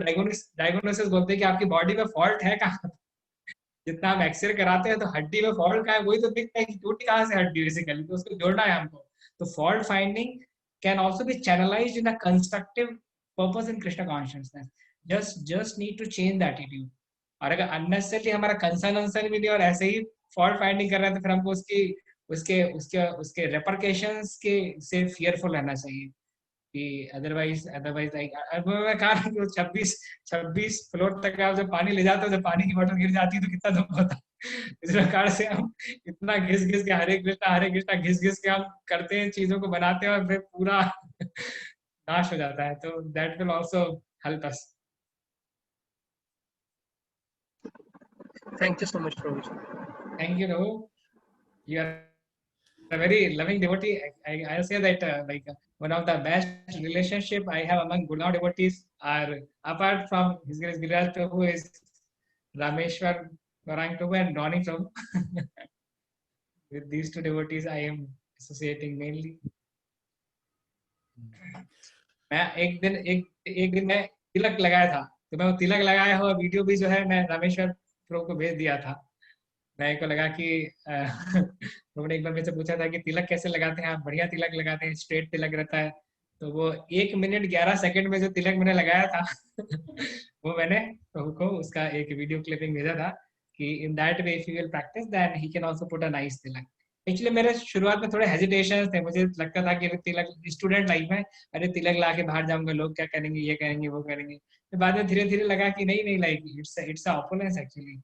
डायग्नोसिस बोलते हैं कि आपकी बॉडी में फॉल्ट है कहाँ. जितना हम एक्सरे कराते हैं तो हड्डी में फॉल्ट का है, वही तो दिखता है कि टूटी कहाँ से हड्डी बेसिकली, तो उसको जोड़ना है हमको. तो fault finding can also be channelised in a constructive purpose in Krishna consciousness. just need to change the attitude. और अगर अननेसेसरली हमारा कंसर्न भी नहीं और ऐसे ही फॉल्ट फाइंडिंग कर रहे हैं तो फिर हमको उसकी उसके उसके उसके रेपरकेशंस के से फियरफुल रहना चाहिए कि अदरवाइज मैं कहा 26 फ्लोर तक आप जब पानी ले जाते हो, जब पानी की बोतल गिर जाती है तो कितना दुख होता है. इस प्रकार से हम इतना घिस के हरे कृष्णा घिस के हम करते हैं, चीजों को बनाते हैं और फिर पूरा नाश हो जाता है. तो that will also help us. Thank you so much, Prabhu. Thank you, Rahul. You are a very loving devotee. I'll say that one of the best relationship I have among Gurgaon devotees are, apart from His Grace Giriraj Prabhu, is Rameshwar Gaurang Prabhu and Ronnie Prabhu. With these two devotees I am associating mainly. मैं एक दिन मैं तिलक लगाया था, तो मैं वो तिलक लगाया हुआ वीडियो भी जो है मैं रामेश्वर प्रभु को भेज दिया था. मैं को लगा कि प्रभु ने एक बार मुझसे पूछा था कि तिलक कैसे लगाते हैं आप, बढ़िया तिलक लगाते हैं, स्ट्रेट तिलक रहता है. तो वो 1 मिनट 11 सेकंड में जो तिलक मैंने लगाया था वो मैंने प्रभु को उसका एक वीडियो क्लिपिंग भेजा था कि in that way if you will practise then he can also put a nice tilak. Actually मेरे शुरुआत में थोड़े हेजिटेशन थे, मुझे लगता था कि तिलक स्टूडेंट लाइफ में अरे तिलक ला के बाहर जाऊंगा, लोग क्या करेंगे, ये करेंगे वो करेंगे. तो बाद में धीरे धीरे लगा कि नहीं like it's a opponents actually.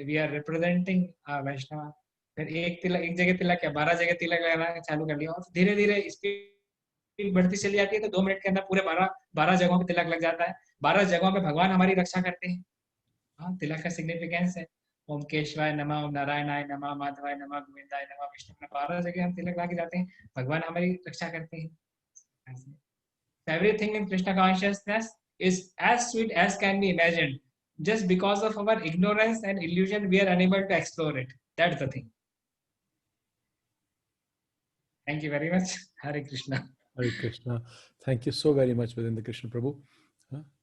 We are representing Vaishnav. फिर एक जगह तिलक या 12 जगह तिलक लगाना चालू कर लिया और धीरे धीरे स्पीड बढ़ती चली जाती है. तो 2 मिनट के अंदर पूरे 12 जगहों पे तिलक लग जाता है. 12 जगहों पे भगवान हमारी रक्षा करते हैं. हाँ, तिलक का सिग्निफिकेंस है. ओम केशवाय नमः, ओम नारायणाय नमः, माधवाय नमः, गोविंदाय नमः, विष्णु नमः, 12 जगह हम तिलक लगा के जाते हैं, भगवान हमारी रक्षा करते हैं। Everything in Krishna consciousness is as sweet as can be imagined. Just because of our ignorance and illusion, we are unable to explore it. That's the thing. Thank you very much. Hare Krishna. Hare Krishna. Thank you so very much, Videndra Krishna Prabhu.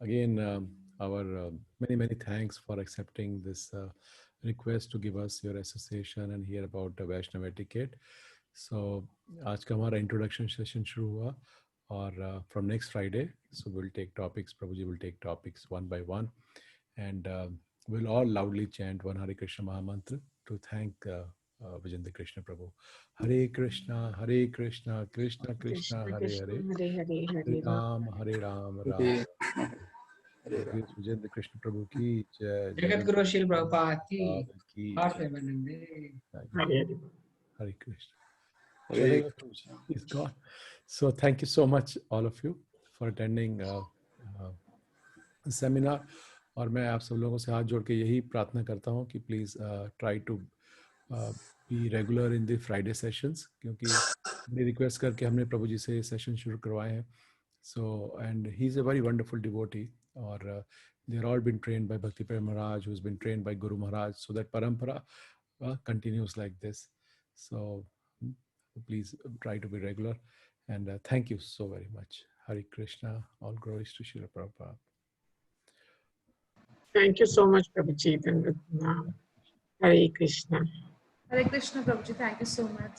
Again, our many thanks for accepting this request to give us your association and hear about the Vaishnava etiquette. So, आज का हमारा introduction session शुरू हुआ और from next Friday, so we'll take topics. Prabhuji will take topics one by one, and we'll all loudly chant one Hare Krishna Mahamantra to thank Vijendra Krishna Prabhu. Hare Krishna, Krishna Krishna, Hare Hare, Hare Ram, Ram Vijendra Krishna Prabhu ki jai. Jagat Guru Shri Prabhupada ki Hare Krishna. He's gone. So thank you so much, all of you, for attending seminar. और मैं आप सब लोगों से हाथ जोड़ के यही प्रार्थना करता हूँ कि please try to be regular in the Friday sessions, क्योंकि बड़ी रिक्वेस्ट करके हमने प्रभु जी से सेशन शुरू करवाए हैं. So and he is a very wonderful devotee, और they are all been trained by Bhakti Prem Maharaj, who has been trained by Guru Maharaj, so that parampara continues like this. So please try to be regular, and thank you so very much. Hare Krishna. All glories to Srila Prabhupada. Thank you so much, Prabhuji. Hare Krishna. Hare Krishna, Prabhuji. Thank you so much.